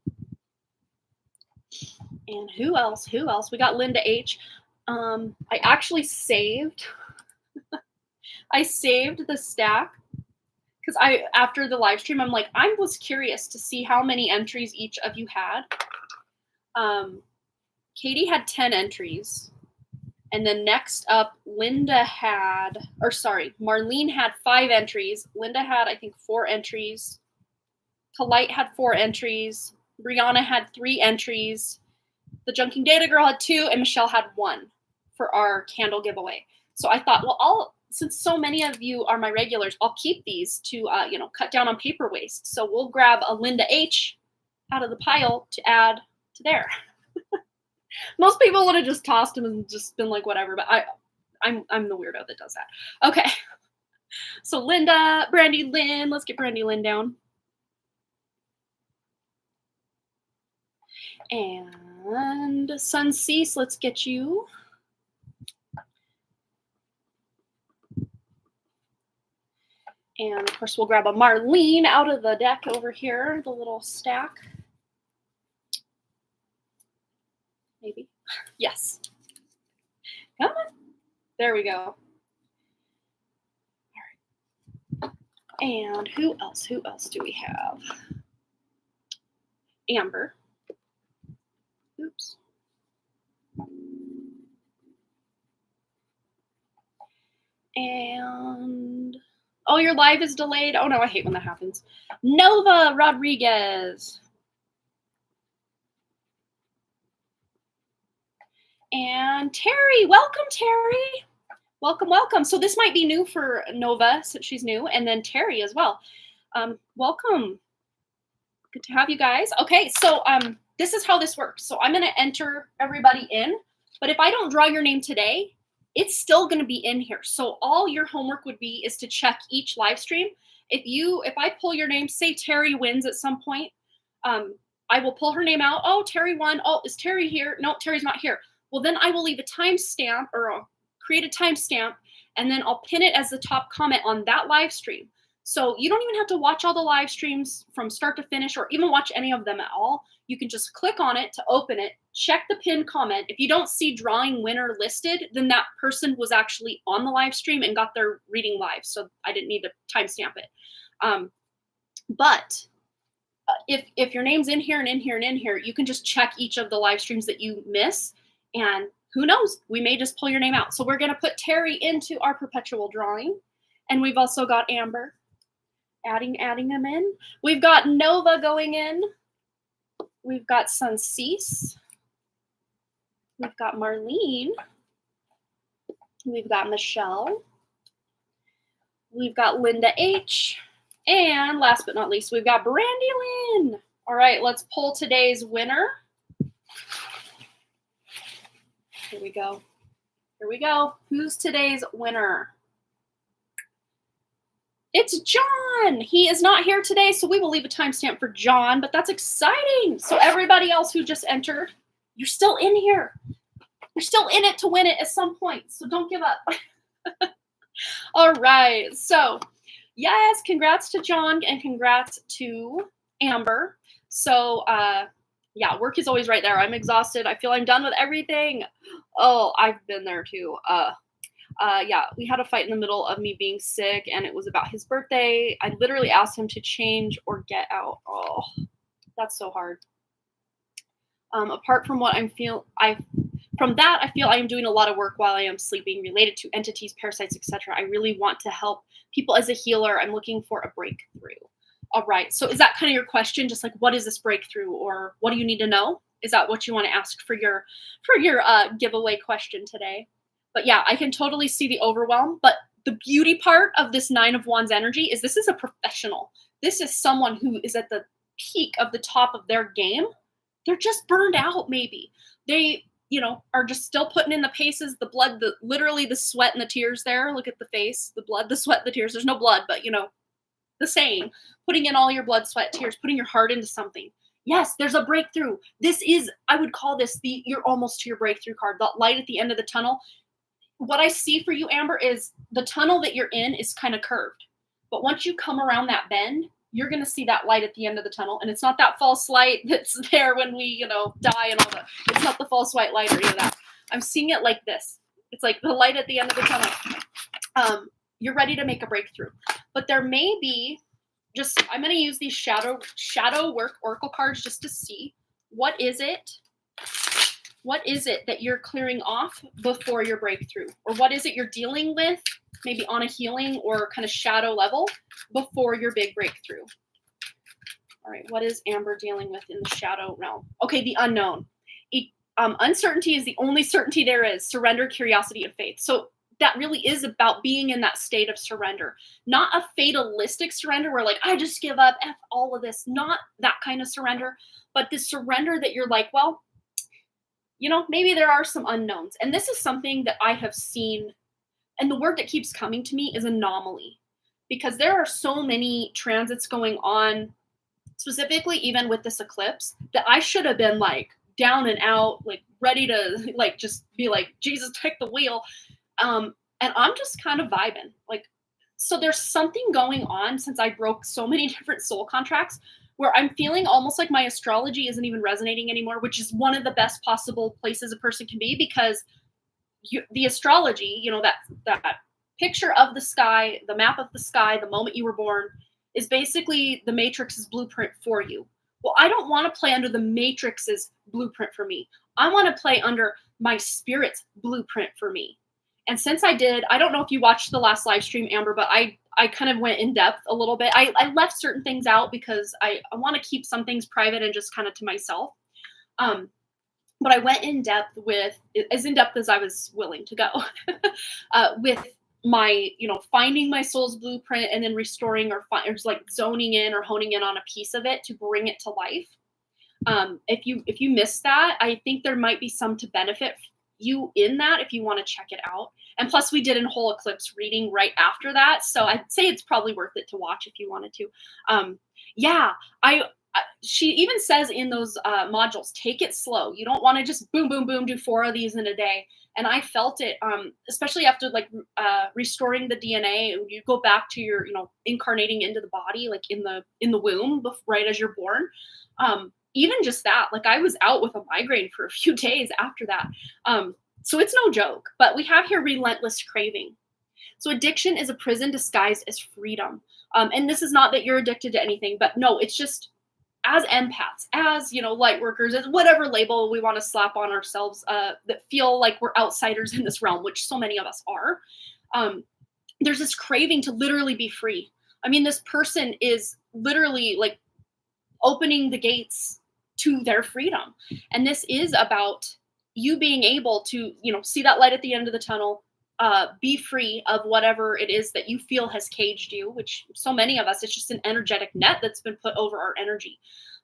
And who else? Who else? We got Linda H. I actually saved. I saved the stack because after the live stream, I'm like, I was curious to see how many entries each of you had. Katie had 10 entries. And then next up, Marlene had 5 entries. Linda had, I think, 4 entries. Polite had 4 entries. Brianna had 3 entries. The Junking Data Girl had 2, and Michelle had 1 for our candle giveaway. So I thought, well, since so many of you are my regulars, I'll keep these to, cut down on paper waste. So we'll grab a Linda H out of the pile to add to there. Most people would have just tossed them and just been like, whatever. But I'm the weirdo that does that. Okay. So Linda, Brandy Lynn, let's get Brandy Lynn down. And Suncease, let's get you. And of course, we'll grab a Marlene out of the deck over here, the little stack. Maybe. Yes. Come on. There we go. All right. And who else? Who else do we have? Amber. Oops. And oh, your live is delayed. Oh no, I hate when that happens. Nova Rodriguez. And Terry, welcome, Terry. Welcome, welcome. So this might be new for Nova since she's new, and then Terry as well. Welcome. Good to have you guys. Okay, so this is how this works. So I'm going to enter everybody in, but if I don't draw your name today, it's still going to be in here. So all your homework would be is to check each live stream. If I pull your name, say Terry wins at some point, I will pull her name out. Oh, Terry won. Oh, is Terry here? No, Terry's not here. Well, then I will leave a timestamp or I'll create a timestamp, and then I'll pin it as the top comment on that live stream. So you don't even have to watch all the live streams from start to finish or even watch any of them at all. You can just click on it to open it, check the pinned comment. If you don't see drawing winner listed, then that person was actually on the live stream and got their reading live. So I didn't need to timestamp it. But if your name's in here and in here and in here, you can just check each of the live streams that you miss. And who knows, we may just pull your name out. So we're going to put Terry into our perpetual drawing. And we've also got Amber adding them in. We've got Nova going in. We've got Suncease. We've got Marlene. We've got Michelle. We've got Linda H. And last but not least, we've got Brandy Lynn. All right, let's pull today's winner. Here we go. Here we go. Who's today's winner? It's John. He is not here today, so we will leave a timestamp for John, but that's exciting. So everybody else who just entered, you're still in here. You're still in it to win it at some point, so don't give up. All right. So, yes, congrats to John and congrats to Amber. So, yeah, work is always right there. I'm exhausted. I feel I'm done with everything. Oh, I've been there too. Yeah, we had a fight in the middle of me being sick, and it was about his birthday. I literally asked him to change or get out. Oh, that's so hard. Apart from what I feel I am doing a lot of work while I am sleeping related to entities, parasites, etc. I really want to help people as a healer. I'm looking for a breakthrough. All right. So is that kind of your question? Just like, what is this breakthrough, or what do you need to know? Is that what you want to ask for your giveaway question today? But yeah, I can totally see the overwhelm. But the beauty part of this Nine of Wands energy is this is a professional. This is someone who is at the peak of the top of their game. They're just burned out. Maybe they, are just still putting in the paces, the blood, literally the sweat and the tears. There, look at the face, the blood, the sweat, the tears. There's no blood, but the saying, putting in all your blood, sweat, tears, putting your heart into something. Yes, there's a breakthrough. This is, I would call this you're almost to your breakthrough card, the light at the end of the tunnel. What I see for you, Amber, is the tunnel that you're in is kind of curved. But once you come around that bend, you're going to see that light at the end of the tunnel. And it's not that false light that's there when we, die and all that. It's not the false white light or any of that. I'm seeing it like this. It's like the light at the end of the tunnel. You're ready to make a breakthrough. But there may be I'm going to use these shadow work oracle cards just to see what is it that you're clearing off before your breakthrough, or what is it you're dealing with maybe on a healing or kind of shadow level before your big breakthrough. All right, what is Amber dealing with in the shadow realm? Okay, the unknown. Uncertainty is the only certainty there is. Surrender, curiosity, and faith. So that really is about being in that state of surrender, not a fatalistic surrender where like, I just give up, F all of this, not that kind of surrender, but the surrender that you're like, well, maybe there are some unknowns. And this is something that I have seen, and the word that keeps coming to me is anomaly, because there are so many transits going on, specifically even with this eclipse, that I should have been like down and out, like ready to like just be like, Jesus, take the wheel. And I'm just kind of vibing. So there's something going on since I broke so many different soul contracts where I'm feeling almost like my astrology isn't even resonating anymore, which is one of the best possible places a person can be, because the astrology, that picture of the sky, the map of the sky, the moment you were born, is basically the Matrix's blueprint for you. Well, I don't want to play under the Matrix's blueprint for me. I want to play under my spirit's blueprint for me. And since I don't know if you watched the last live stream, Amber, but I kind of went in depth a little bit. I left certain things out because I want to keep some things private and just kind of to myself. But I went in depth as in depth as I was willing to go with my, finding my soul's blueprint and then restoring or just like zoning in or honing in on a piece of it to bring it to life. If you missed that, I think there might be some to benefit you in that if you want to check it out. And plus we did a whole eclipse reading right after that, so I'd say it's probably worth it to watch if you wanted to. She even says in those modules, take it slow. You don't want to just boom boom boom do 4 of these in a day. And I felt it, especially after like restoring the DNA. You go back to your incarnating into the body, like in the womb right as you're born. Even just that, like I was out with a migraine for a few days after that. So it's no joke, but we have here relentless craving. So addiction is a prison disguised as freedom. And this is not that you're addicted to anything, but no, it's just as empaths, as, light workers, as whatever label we want to slap on ourselves that feel like we're outsiders in this realm, which so many of us are. There's this craving to literally be free. I mean, this person is literally like opening the gates to their freedom. And this is about you being able to, see that light at the end of the tunnel, be free of whatever it is that you feel has caged you, which so many of us, it's just an energetic net that's been put over our energy.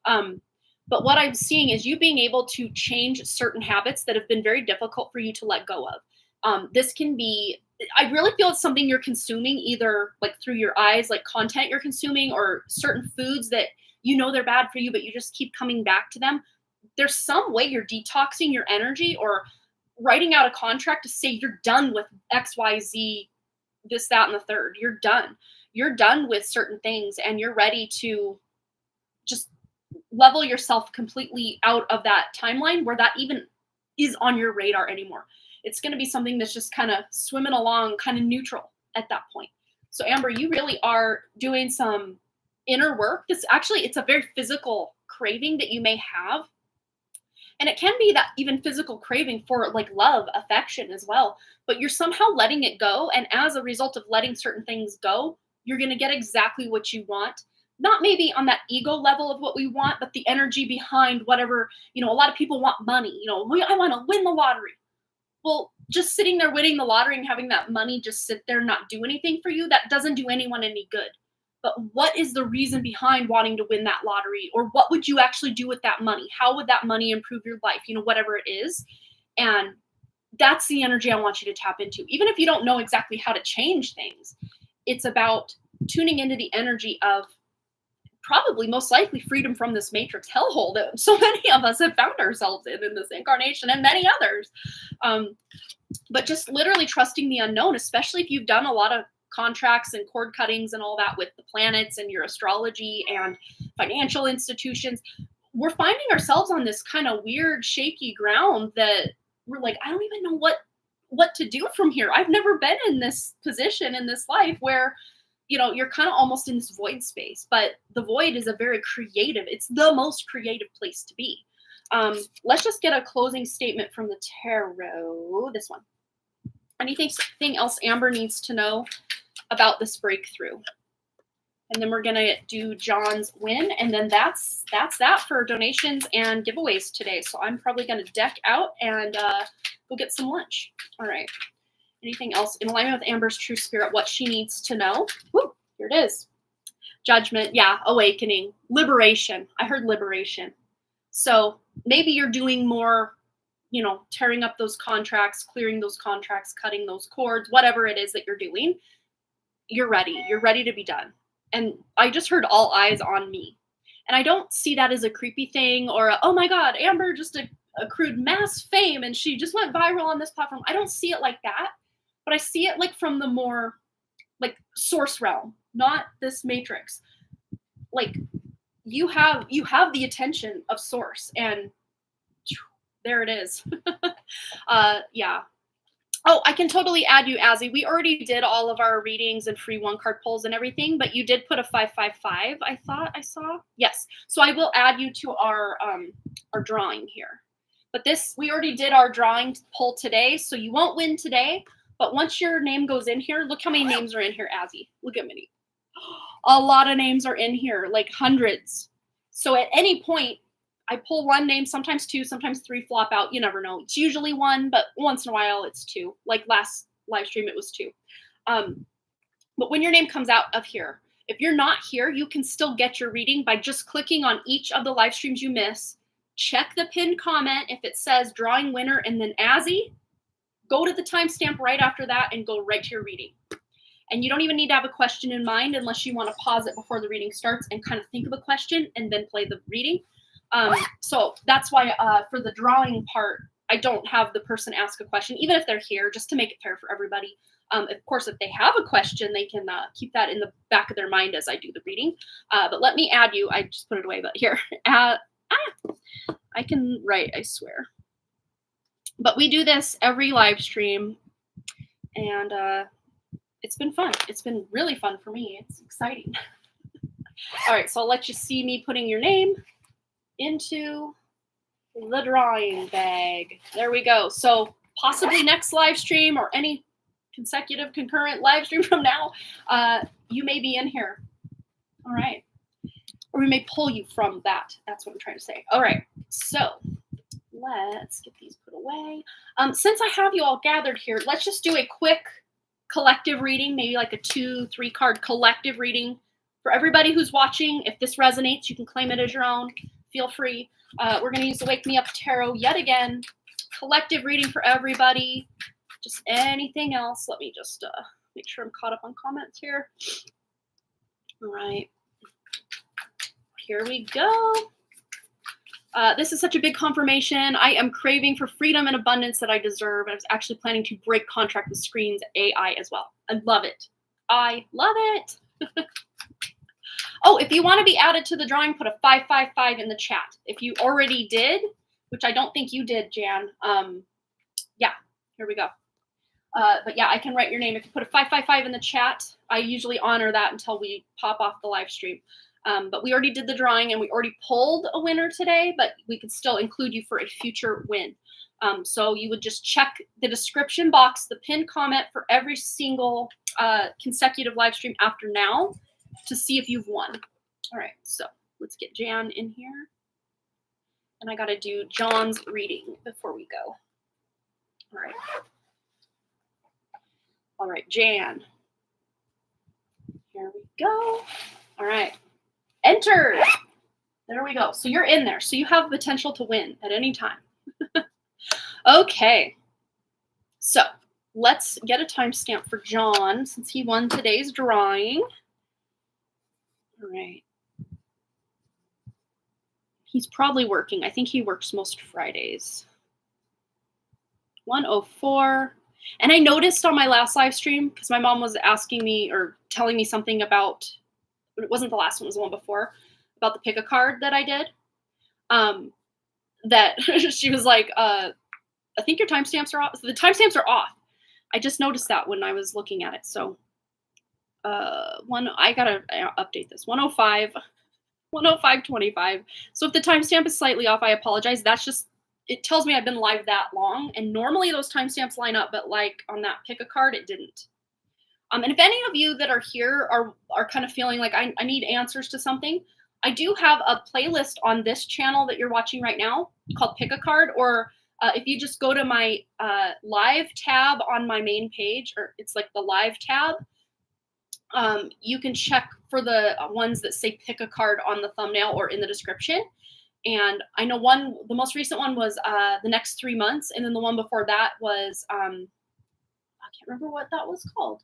But what I'm seeing is you being able to change certain habits that have been very difficult for you to let go of. This can be, I really feel it's something you're consuming either like through your eyes, like content you're consuming, or certain foods that they're bad for you, but you just keep coming back to them. There's some way you're detoxing your energy or writing out a contract to say you're done with X, Y, Z, this, that, and the third. You're done. You're done with certain things and you're ready to just level yourself completely out of that timeline where that even is on your radar anymore. It's going to be something that's just kind of swimming along, kind of neutral at that point. So Amber, you really are doing some inner work. It's a very physical craving that you may have. And it can be that even physical craving for like love, affection as well, but you're somehow letting it go. And as a result of letting certain things go, you're going to get exactly what you want. not maybe on that ego level of what we want, but the energy behind whatever, a lot of people want money, I want to win the lottery. Well, just sitting there winning the lottery and having that money just sit there and not do anything for you, that doesn't do anyone any good. But what is the reason behind wanting to win that lottery? Or what would you actually do with that money? How would that money improve your life? Whatever it is. And that's the energy I want you to tap into. Even if you don't know exactly how to change things, it's about tuning into the energy of probably most likely freedom from this matrix hellhole that so many of us have found ourselves in this incarnation and many others. But just literally trusting the unknown, especially if you've done a lot of contracts and cord cuttings and all that with the planets and your astrology and financial institutions. We're finding ourselves on this kind of weird, shaky ground that we're like, I don't even know what to do from here. I've never been in this position in this life where you're kind of almost in this void space, but the void is it's the most creative place to be. Let's just get a closing statement from the tarot. This one. Anything else Amber needs to know about this breakthrough? And then we're going to do John's win. And then that's that for donations and giveaways today. So I'm probably going to deck out and go get some lunch. All right. Anything else in alignment with Amber's true spirit, what she needs to know? Woo, here it is. Judgment. Yeah. Awakening. Liberation. I heard liberation. So maybe you're doing more, tearing up those contracts, clearing those contracts, cutting those cords, whatever it is that you're doing. You're ready. You're ready to be done. And I just heard all eyes on me. And I don't see that as a creepy thing or, oh my God, Amber just accrued mass fame and she just went viral on this platform. I don't see it like that. But I see it like from the more like source realm, not this matrix. Like you have the attention of source, and there it is. Yeah. Oh, I can totally add you, Azzy. We already did all of our readings and free 1-card pulls and everything, but you did put a 555. I thought I saw. Yes. So I will add you to our drawing here. But we already did our drawing pull today, so you won't win today. But once your name goes in here, look how many names are in here, Azzy. Look at many. A lot of names are in here, like hundreds. So at any point, I pull one name, sometimes two, sometimes three flop out. You never know. It's usually one, but once in a while it's two. Like last live stream, it was two. But when your name comes out of here, if you're not here, you can still get your reading by just clicking on each of the live streams you miss. Check the pinned comment. If it says drawing winner and then Azzy, go to the timestamp right after that and go right to your reading. And you don't even need to have a question in mind unless you want to pause it before the reading starts and kind of think of a question and then play the reading. So that's why for the drawing part, I don't have the person ask a question, even if they're here, just to make it fair for everybody. Of course, if they have a question, they can keep that in the back of their mind as I do the reading. But let me add you. I just put it away, but here. I can write, I swear. But we do this every live stream, and it's been fun. It's been really fun for me. It's exciting. All right, so I'll let you see me putting your name into the drawing bag. There we go. So possibly next live stream or any consecutive concurrent live stream from now, you may be in here. All right. Or we may pull you from that. That's what I'm trying to say. All right. So let's get these put away. Since I have you all gathered here, let's just do a quick collective reading, maybe like a 2-3 card collective reading for everybody who's watching. If this resonates, you can claim it as your own. Feel free. We're going to use the Wake Me Up Tarot yet again. Collective reading for everybody. Just anything else. Let me just make sure I'm caught up on comments here. All right. Here we go. This is such a big confirmation. I am craving for freedom and abundance that I deserve. And I was actually planning to break contract with Screen's AI as well. I love it. I love it. Oh, if you want to be added to the drawing, put a 555 in the chat. If you already did, which I don't think you did, Jan. Yeah, here we go. But yeah, I can write your name. If you put a 555 in the chat, I usually honor that until we pop off the live stream. But we already did the drawing and we already pulled a winner today, but we could still include you for a future win. So you would just check the description box, the pinned comment for every single consecutive live stream after now to see if you've won. All right, so let's get Jan in here. And I got to do John's reading before we go. All right. All right, Jan. Here we go. All right. Enter. There we go. So you're in there. So you have potential to win at any time. Okay. So let's get a timestamp for John since he won today's drawing. All right. He's probably working. I think he works most Fridays. 1:04. And I noticed on my last live stream, because my mom was asking me or telling me something about, it wasn't the last one, it was the one before, about the pick a card that I did. That she was like, I think your timestamps are off. So the timestamps are off. I just noticed that when I was looking at it. So I gotta update this. 105:25. So if the timestamp is slightly off, I apologize. That's just, it tells me I've been live that long, and normally those timestamps line up, but like on that pick a card, it didn't. And if any of you that are here are kind of feeling like I need answers to something, I do have a playlist on this channel that you're watching right now called Pick a Card, or if you just go to my live tab on my main page, or it's like the live tab, you can check for the ones that say pick a card on the thumbnail or in the description. And I know the most recent one was the next 3 months. And then the one before that was, I can't remember what that was called.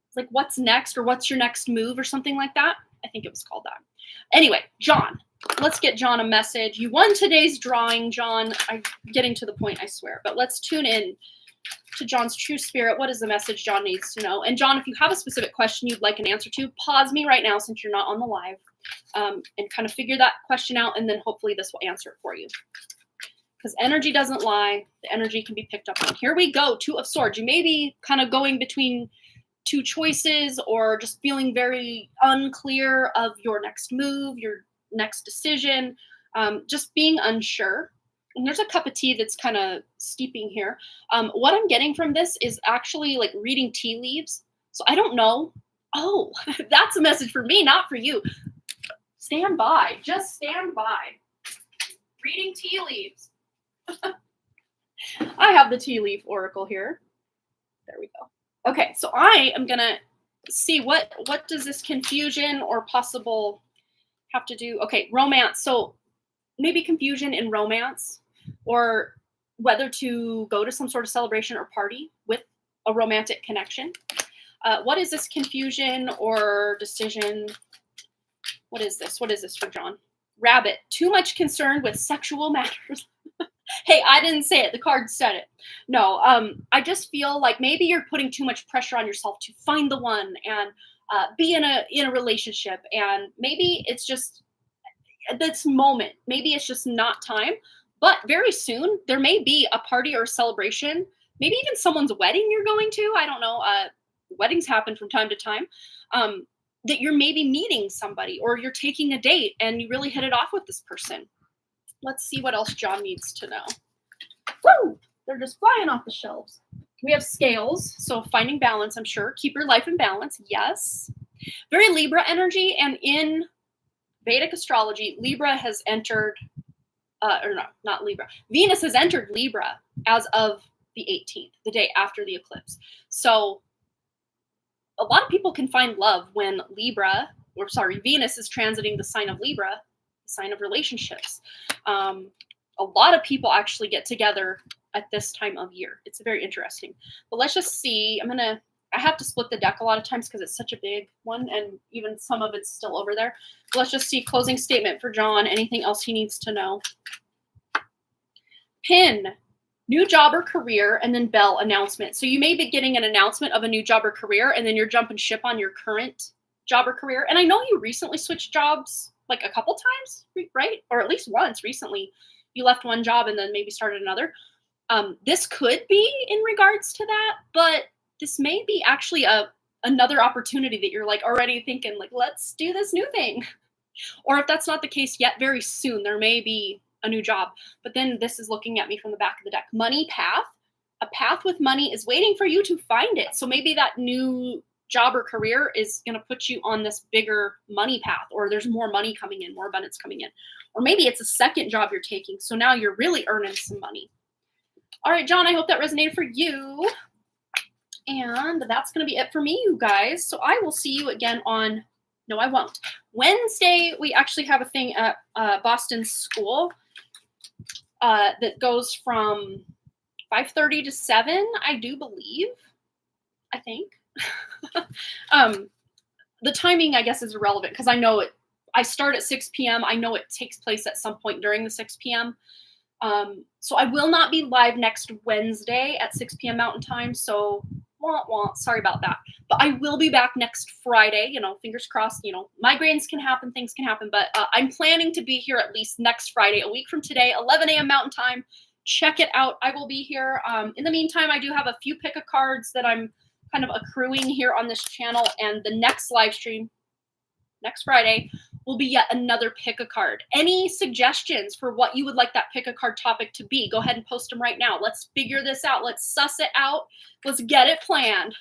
It's like what's next, or what's your next move, or something like that. I think it was called that. Anyway, John, let's get John a message. You won today's drawing, John. I'm getting to the point, I swear. But let's tune in to John's true spirit. What is the message John needs to know? And John, if you have a specific question you'd like an answer to, pause me right now since you're not on the live, and kind of figure that question out, and then hopefully this will answer it for you. Because energy doesn't lie. The energy can be picked up on. Here we go. 2 of Swords. You may be kind of going between 2 choices, or just feeling very unclear of your next move, your next decision, just being unsure. And there's a cup of tea that's kind of steeping here. What I'm getting from this is actually like reading tea leaves. So I don't know. Oh, that's a message for me, not for you. Stand by. Just stand by. Reading tea leaves. I have the tea leaf oracle here. There we go. Okay, so I am going to see what does this confusion or possible have to do. Okay, romance. So maybe confusion in romance, or whether to go to some sort of celebration or party with a romantic connection. What is this confusion or decision? What is this? What is this for John? Rabbit. Too much concerned with sexual matters. Hey, I didn't say it. The card said it. No, I just feel like maybe you're putting too much pressure on yourself to find the one and be in a relationship. And maybe it's just this moment. Maybe it's just not time. But very soon, there may be a party or a celebration. Maybe even someone's wedding you're going to. I don't know. Weddings happen from time to time. That you're maybe meeting somebody, or you're taking a date and you really hit it off with this person. Let's see what else John needs to know. Woo! They're just flying off the shelves. We have scales, so finding balance, I'm sure. Keep your life in balance, yes. Very Libra energy, and in Vedic astrology, Libra has entered, or no, not Libra. Venus has entered Libra as of the 18th, the day after the eclipse. So a lot of people can find love when Venus is transiting the sign of Libra, sign of relationships. A lot of people actually get together at this time of year. It's very interesting. But let's just see. I have to split the deck a lot of times because it's such a big one, and even some of it's still over there. But let's just see. Closing statement for John. Anything else he needs to know? Pin. New job or career, and then bell, announcement. So you may be getting an announcement of a new job or career, and then you're jumping ship on your current job or career. And I know you recently switched jobs like a couple times, right? Or at least once recently. You left one job and then maybe started another. This could be in regards to that, but this may be actually another opportunity that you're like already thinking like, let's do this new thing. Or if that's not the case yet, very soon there may be a new job. But then this is looking at me from the back of the deck. Money path. A path with money is waiting for you to find it. So maybe that new job or career is going to put you on this bigger money path, or there's more money coming in, more abundance coming in. Or maybe it's a second job you're taking, so now you're really earning some money. All right, John, I hope that resonated for you. And that's going to be it for me, you guys. So I will see you again on, no, I won't. Wednesday, we actually have a thing at Boston School that goes from 5:30 to 7, I do believe. I think. The timing, I guess, is irrelevant because I know it. I start at 6 p.m. I know it takes place at some point during the 6 p.m. So I will not be live next Wednesday at 6 p.m. Mountain Time. So sorry about that. But I will be back next Friday. You know, fingers crossed. You know, migraines can happen, things can happen. But I'm planning to be here at least next Friday, a week from today, 11 a.m. Mountain Time. Check it out. I will be here. In the meantime, I do have a few pick-a-cards that I'm kind of accruing here on this channel. And the next live stream, next Friday, will be yet another pick-a-card. Any suggestions for what you would like that pick-a-card topic to be? Go ahead and post them right now. Let's figure this out. Let's suss it out. Let's get it planned.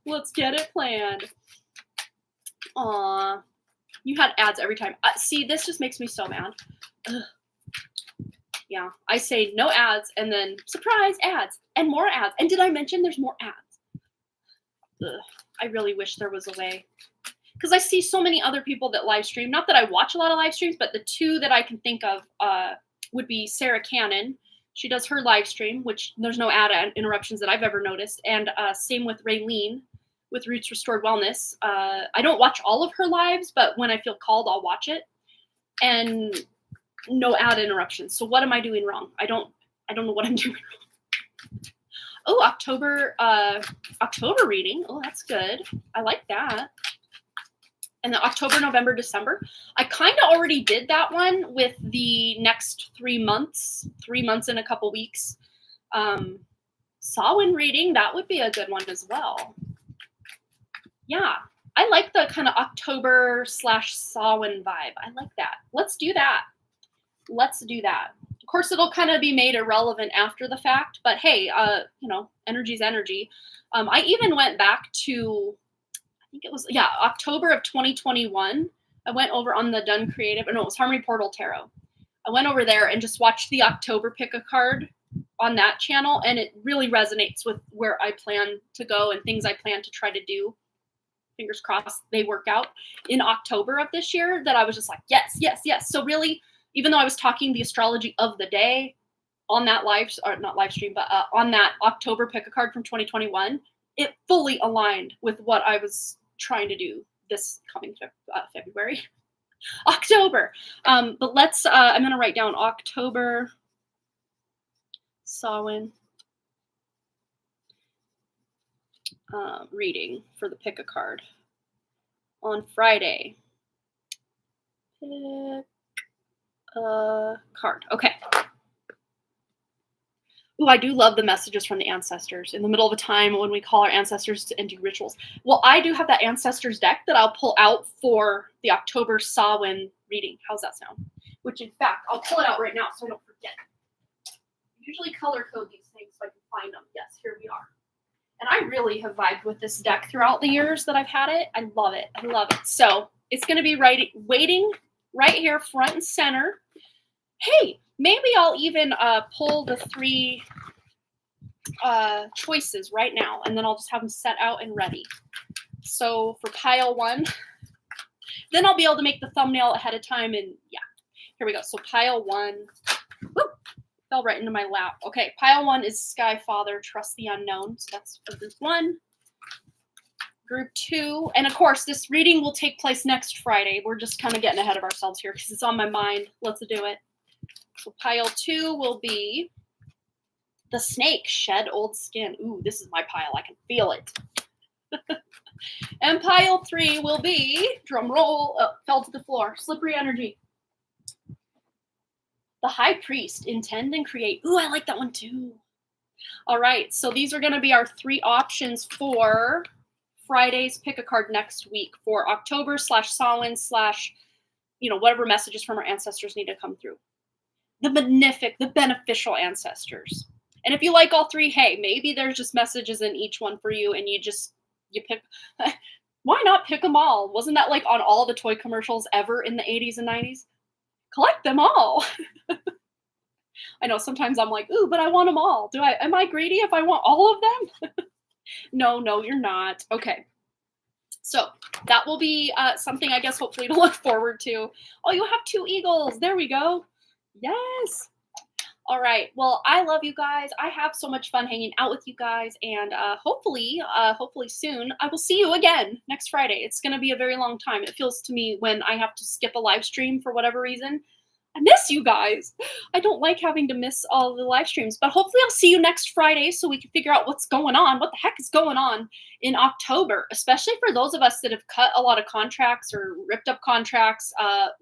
Let's get it planned. Aw, you had ads every time. See, this just makes me so mad. Ugh. Yeah, I say no ads and then surprise ads and more ads. And did I mention there's more ads? Ugh, I really wish there was a way. Because I see so many other people that live stream. Not that I watch a lot of live streams, but the two that I can think of would be Sarah Cannon. She does her live stream, which there's no ad interruptions that I've ever noticed. And same with Raylene with Roots Restored Wellness. I don't watch all of her lives, but when I feel called, I'll watch it. And no ad interruptions. So what am I doing wrong? I don't know what I'm doing wrong. Oh, October reading. Oh, that's good. I like that. And the October, November, December. I kind of already did that one with the next 3 months in a couple weeks. Samhain reading, that would be a good one as well. Yeah, I like the kind of October/Samhain vibe. I like that. Let's do that. Let's do that. Of course, it'll kind of be made irrelevant after the fact, but hey, you know, energy's energy. I even went back to, I think it was, yeah, October of 2021. I went over on the Done Creative, or no, it was Harmony Portal Tarot. I went over there and just watched the October pick-a-card on that channel, and it really resonates with where I plan to go and things I plan to try to do. Fingers crossed they work out in October of this year, that I was just like, yes, yes, yes. So really, even though I was talking the astrology of the day on that not live stream, but on that October pick-a-card from 2021, it fully aligned with what I was trying to do this coming February, October. But let's, I'm going to write down October, Samhain reading for the pick-a-card on Friday. Card. Okay. Ooh, I do love the messages from the ancestors in the middle of a time when we call our ancestors and do rituals. Well, I do have that ancestors deck that I'll pull out for the October Samhain reading. How's that sound? Which, in fact, I'll pull it out right now so I don't forget. I usually color code these things so I can find them. Yes, here we are. And I really have vibed with this deck throughout the years that I've had it. I love it. I love it. So it's going to be waiting right here, front and center. Hey, maybe I'll even pull the 3 choices right now, and then I'll just have them set out and ready. So for pile 1, then I'll be able to make the thumbnail ahead of time, and yeah, here we go. So pile 1, whoop, fell right into my lap. Okay, pile 1 is Sky Father, Trust the Unknown. So that's for group 1. Group 2, and of course, this reading will take place next Friday. We're just kind of getting ahead of ourselves here because it's on my mind. Let's do it. So pile 2 will be the Snake, Shed Old Skin. Ooh, this is my pile. I can feel it. And pile 3 will be, drum roll, fell to the floor, Slippery Energy. The High Priest, Intend and Create. Ooh, I like that one too. All right, so these are going to be our 3 options for Friday's pick a card next week for October/Samhain/ you know, whatever messages from our ancestors need to come through. The beneficial ancestors. And if you like all 3, hey, maybe there's just messages in each one for you and you just You pick, why not pick them all? Wasn't that like on all the toy commercials ever in the 80s and 90s? Collect them all. I know sometimes I'm like, ooh, but I want them all. Am I greedy if I want all of them? No, no, you're not. Okay. So that will be something, I guess, hopefully to look forward to. Oh, you have two eagles. There we go. Yes. All right. Well, I love you guys. I have so much fun hanging out with you guys, and hopefully soon I will see you again next Friday. It's going to be a very long time. It feels to me when I have to skip a live stream for whatever reason. I miss you guys. I don't like having to miss all the live streams, but hopefully I'll see you next Friday so we can figure out what's going on. What the heck is going on in October, especially for those of us that have cut a lot of contracts or ripped up contracts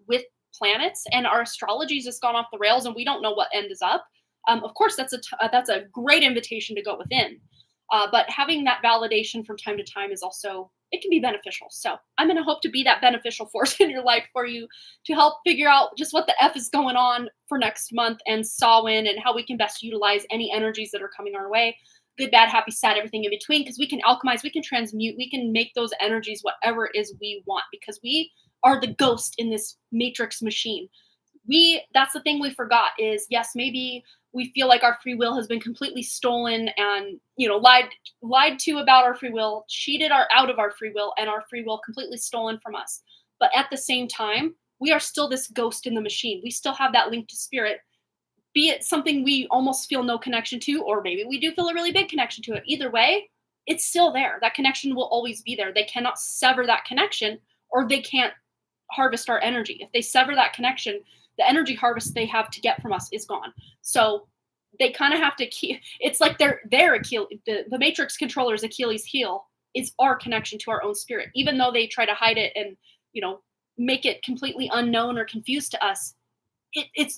with planets, and our astrology's just gone off the rails and we don't know what end is up. Of course, that's a great invitation to go within. But having that validation from time to time is also, it can be beneficial. So I'm going to hope to be that beneficial force in your life for you to help figure out just what the F is going on for next month and Samhain and how we can best utilize any energies that are coming our way. Good, bad, happy, sad, everything in between, because we can alchemize, we can transmute, we can make those energies whatever it is we want, because we are the ghost in this matrix machine. That's the thing we forgot is, yes, maybe we feel like our free will has been completely stolen and, lied to about our free will, cheated out of our free will, and our free will completely stolen from us. But at the same time, we are still this ghost in the machine. We still have that link to spirit, be it something we almost feel no connection to, or maybe we do feel a really big connection to it. Either way, it's still there. That connection will always be there. They cannot sever that connection, or they can't harvest our energy. If they sever that connection, the energy harvest they have to get from us is gone. So they kind of have to keep, it's like their Achilles, the matrix controller's Achilles heel is our connection to our own spirit. Even though they try to hide it and, make it completely unknown or confused to us,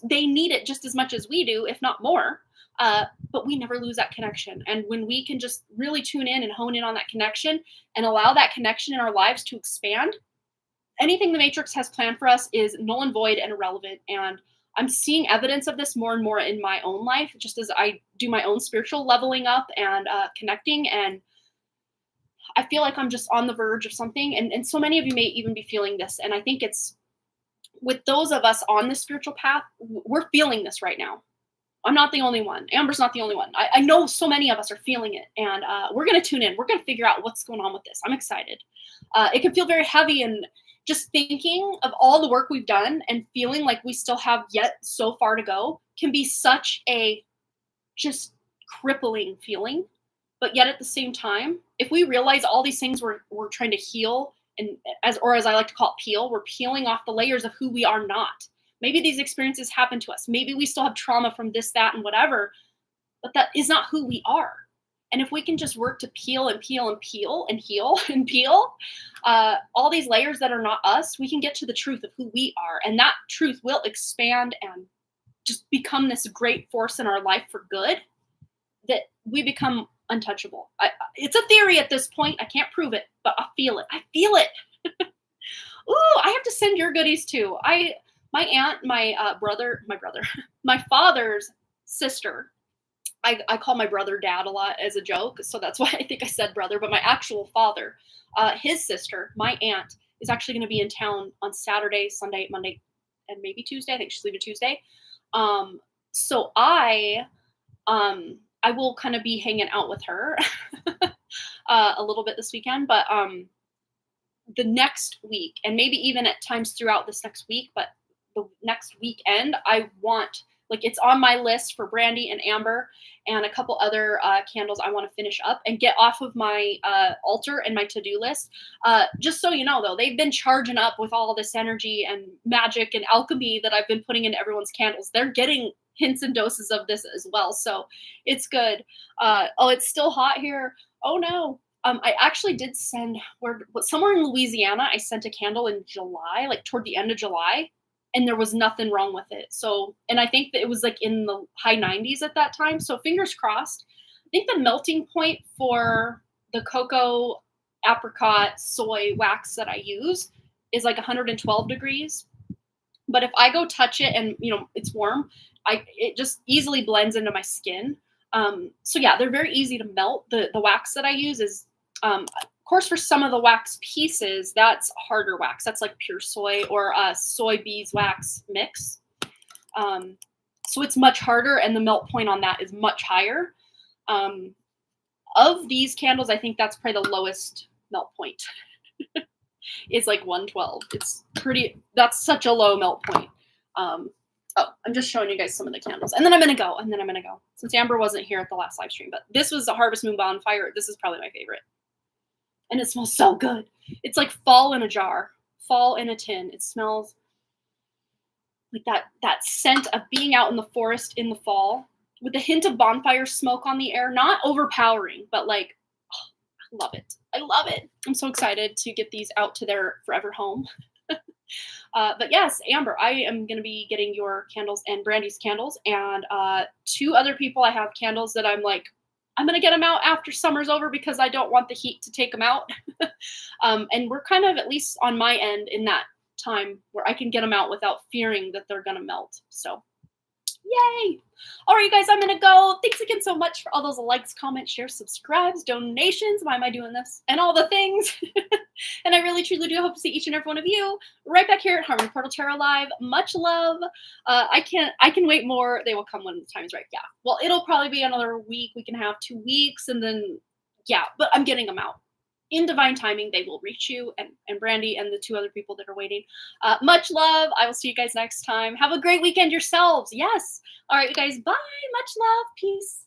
they need it just as much as we do, if not more. But we never lose that connection. And when we can just really tune in and hone in on that connection and allow that connection in our lives to expand, anything the Matrix has planned for us is null and void and irrelevant. And I'm seeing evidence of this more and more in my own life, just as I do my own spiritual leveling up and connecting. And I feel like I'm just on the verge of something. And so many of you may even be feeling this. And I think it's with those of us on the spiritual path, we're feeling this right now. I'm not the only one. Amber's not the only one. I know so many of us are feeling it. And we're going to tune in. We're going to figure out what's going on with this. I'm excited. It can feel very heavy, and just thinking of all the work we've done and feeling like we still have yet so far to go can be such a just crippling feeling. But yet at the same time, if we realize all these things we're trying to heal, and as I like to call it, peel, we're peeling off the layers of who we are not. Maybe these experiences happen to us. Maybe we still have trauma from this, that, and whatever, but that is not who we are. And if we can just work to peel and peel and peel and heal and peel all these layers that are not us, we can get to the truth of who we are. And that truth will expand and just become this great force in our life for good, that we become untouchable. It's a theory at this point. I can't prove it, but I feel it. I feel it. Ooh, I have to send your goodies too. My aunt, my father's sister, I call my brother Dad a lot as a joke, so that's why I think I said brother, but my actual father, his sister, my aunt, is actually going to be in town on Saturday, Sunday, Monday, and maybe Tuesday. I think she's leaving Tuesday. So I will kind of be hanging out with her a little bit this weekend, but the next week, and maybe even at times throughout this next week, but the next weekend, I want, like, it's on my list for Brandy and Amber and a couple other candles I want to finish up and get off of my altar and my to-do list. Just so you know, though, they've been charging up with all this energy and magic and alchemy that I've been putting into everyone's candles. They're getting hints and doses of this as well. So it's good. Oh, it's still hot here. Oh, no. I actually did send somewhere in Louisiana. I sent a candle in July, like toward the end of July, and there was nothing wrong with it. So, and I think that it was like in the high 90s at that time. So fingers crossed. I think the melting point for the cocoa, apricot, soy wax that I use is like 112 degrees. But if I go touch it and, it's warm, it just easily blends into my skin. So yeah, they're very easy to melt. The wax that I use is course, for some of the wax pieces, that's harder wax. That's like pure soy or soy beeswax mix. So it's much harder, and the melt point on that is much higher. Of these candles, I think that's probably the lowest melt point. It's like 112. It's pretty, that's such a low melt point. Oh, I'm just showing you guys some of the candles. And then I'm going to go. Since Amber wasn't here at the last live stream. But this was a Harvest Moon Bonfire. This is probably my favorite. And it smells so good. It's like fall in a jar. Fall in a tin. It smells like that scent of being out in the forest in the fall. With a hint of bonfire smoke on the air. Not overpowering, but like, oh, I love it. I love it. I'm so excited to get these out to their forever home. But yes, Amber, I am going to be getting your candles and Brandy's candles, and 2 other people I have candles that I'm like, I'm going to get them out after summer's over because I don't want the heat to take them out. And we're kind of, at least on my end, in that time where I can get them out without fearing that they're going to melt. So yay. All right, you guys, I'm going to go. Thanks again so much for all those likes, comments, shares, subscribes, donations. Why am I doing this? And all the things. And I really, truly do hope to see each and every one of you right back here at Harmony Portal Tarot Live. Much love. I can wait more. They will come when the time is right. Yeah. Well, it'll probably be another week, week and a half, 2 weeks. And then, yeah, but I'm getting them out. In divine timing, they will reach you, and Brandy and the 2 other people that are waiting. Much love. I will see you guys next time. Have a great weekend yourselves. Yes. All right, you guys. Bye. Much love. Peace.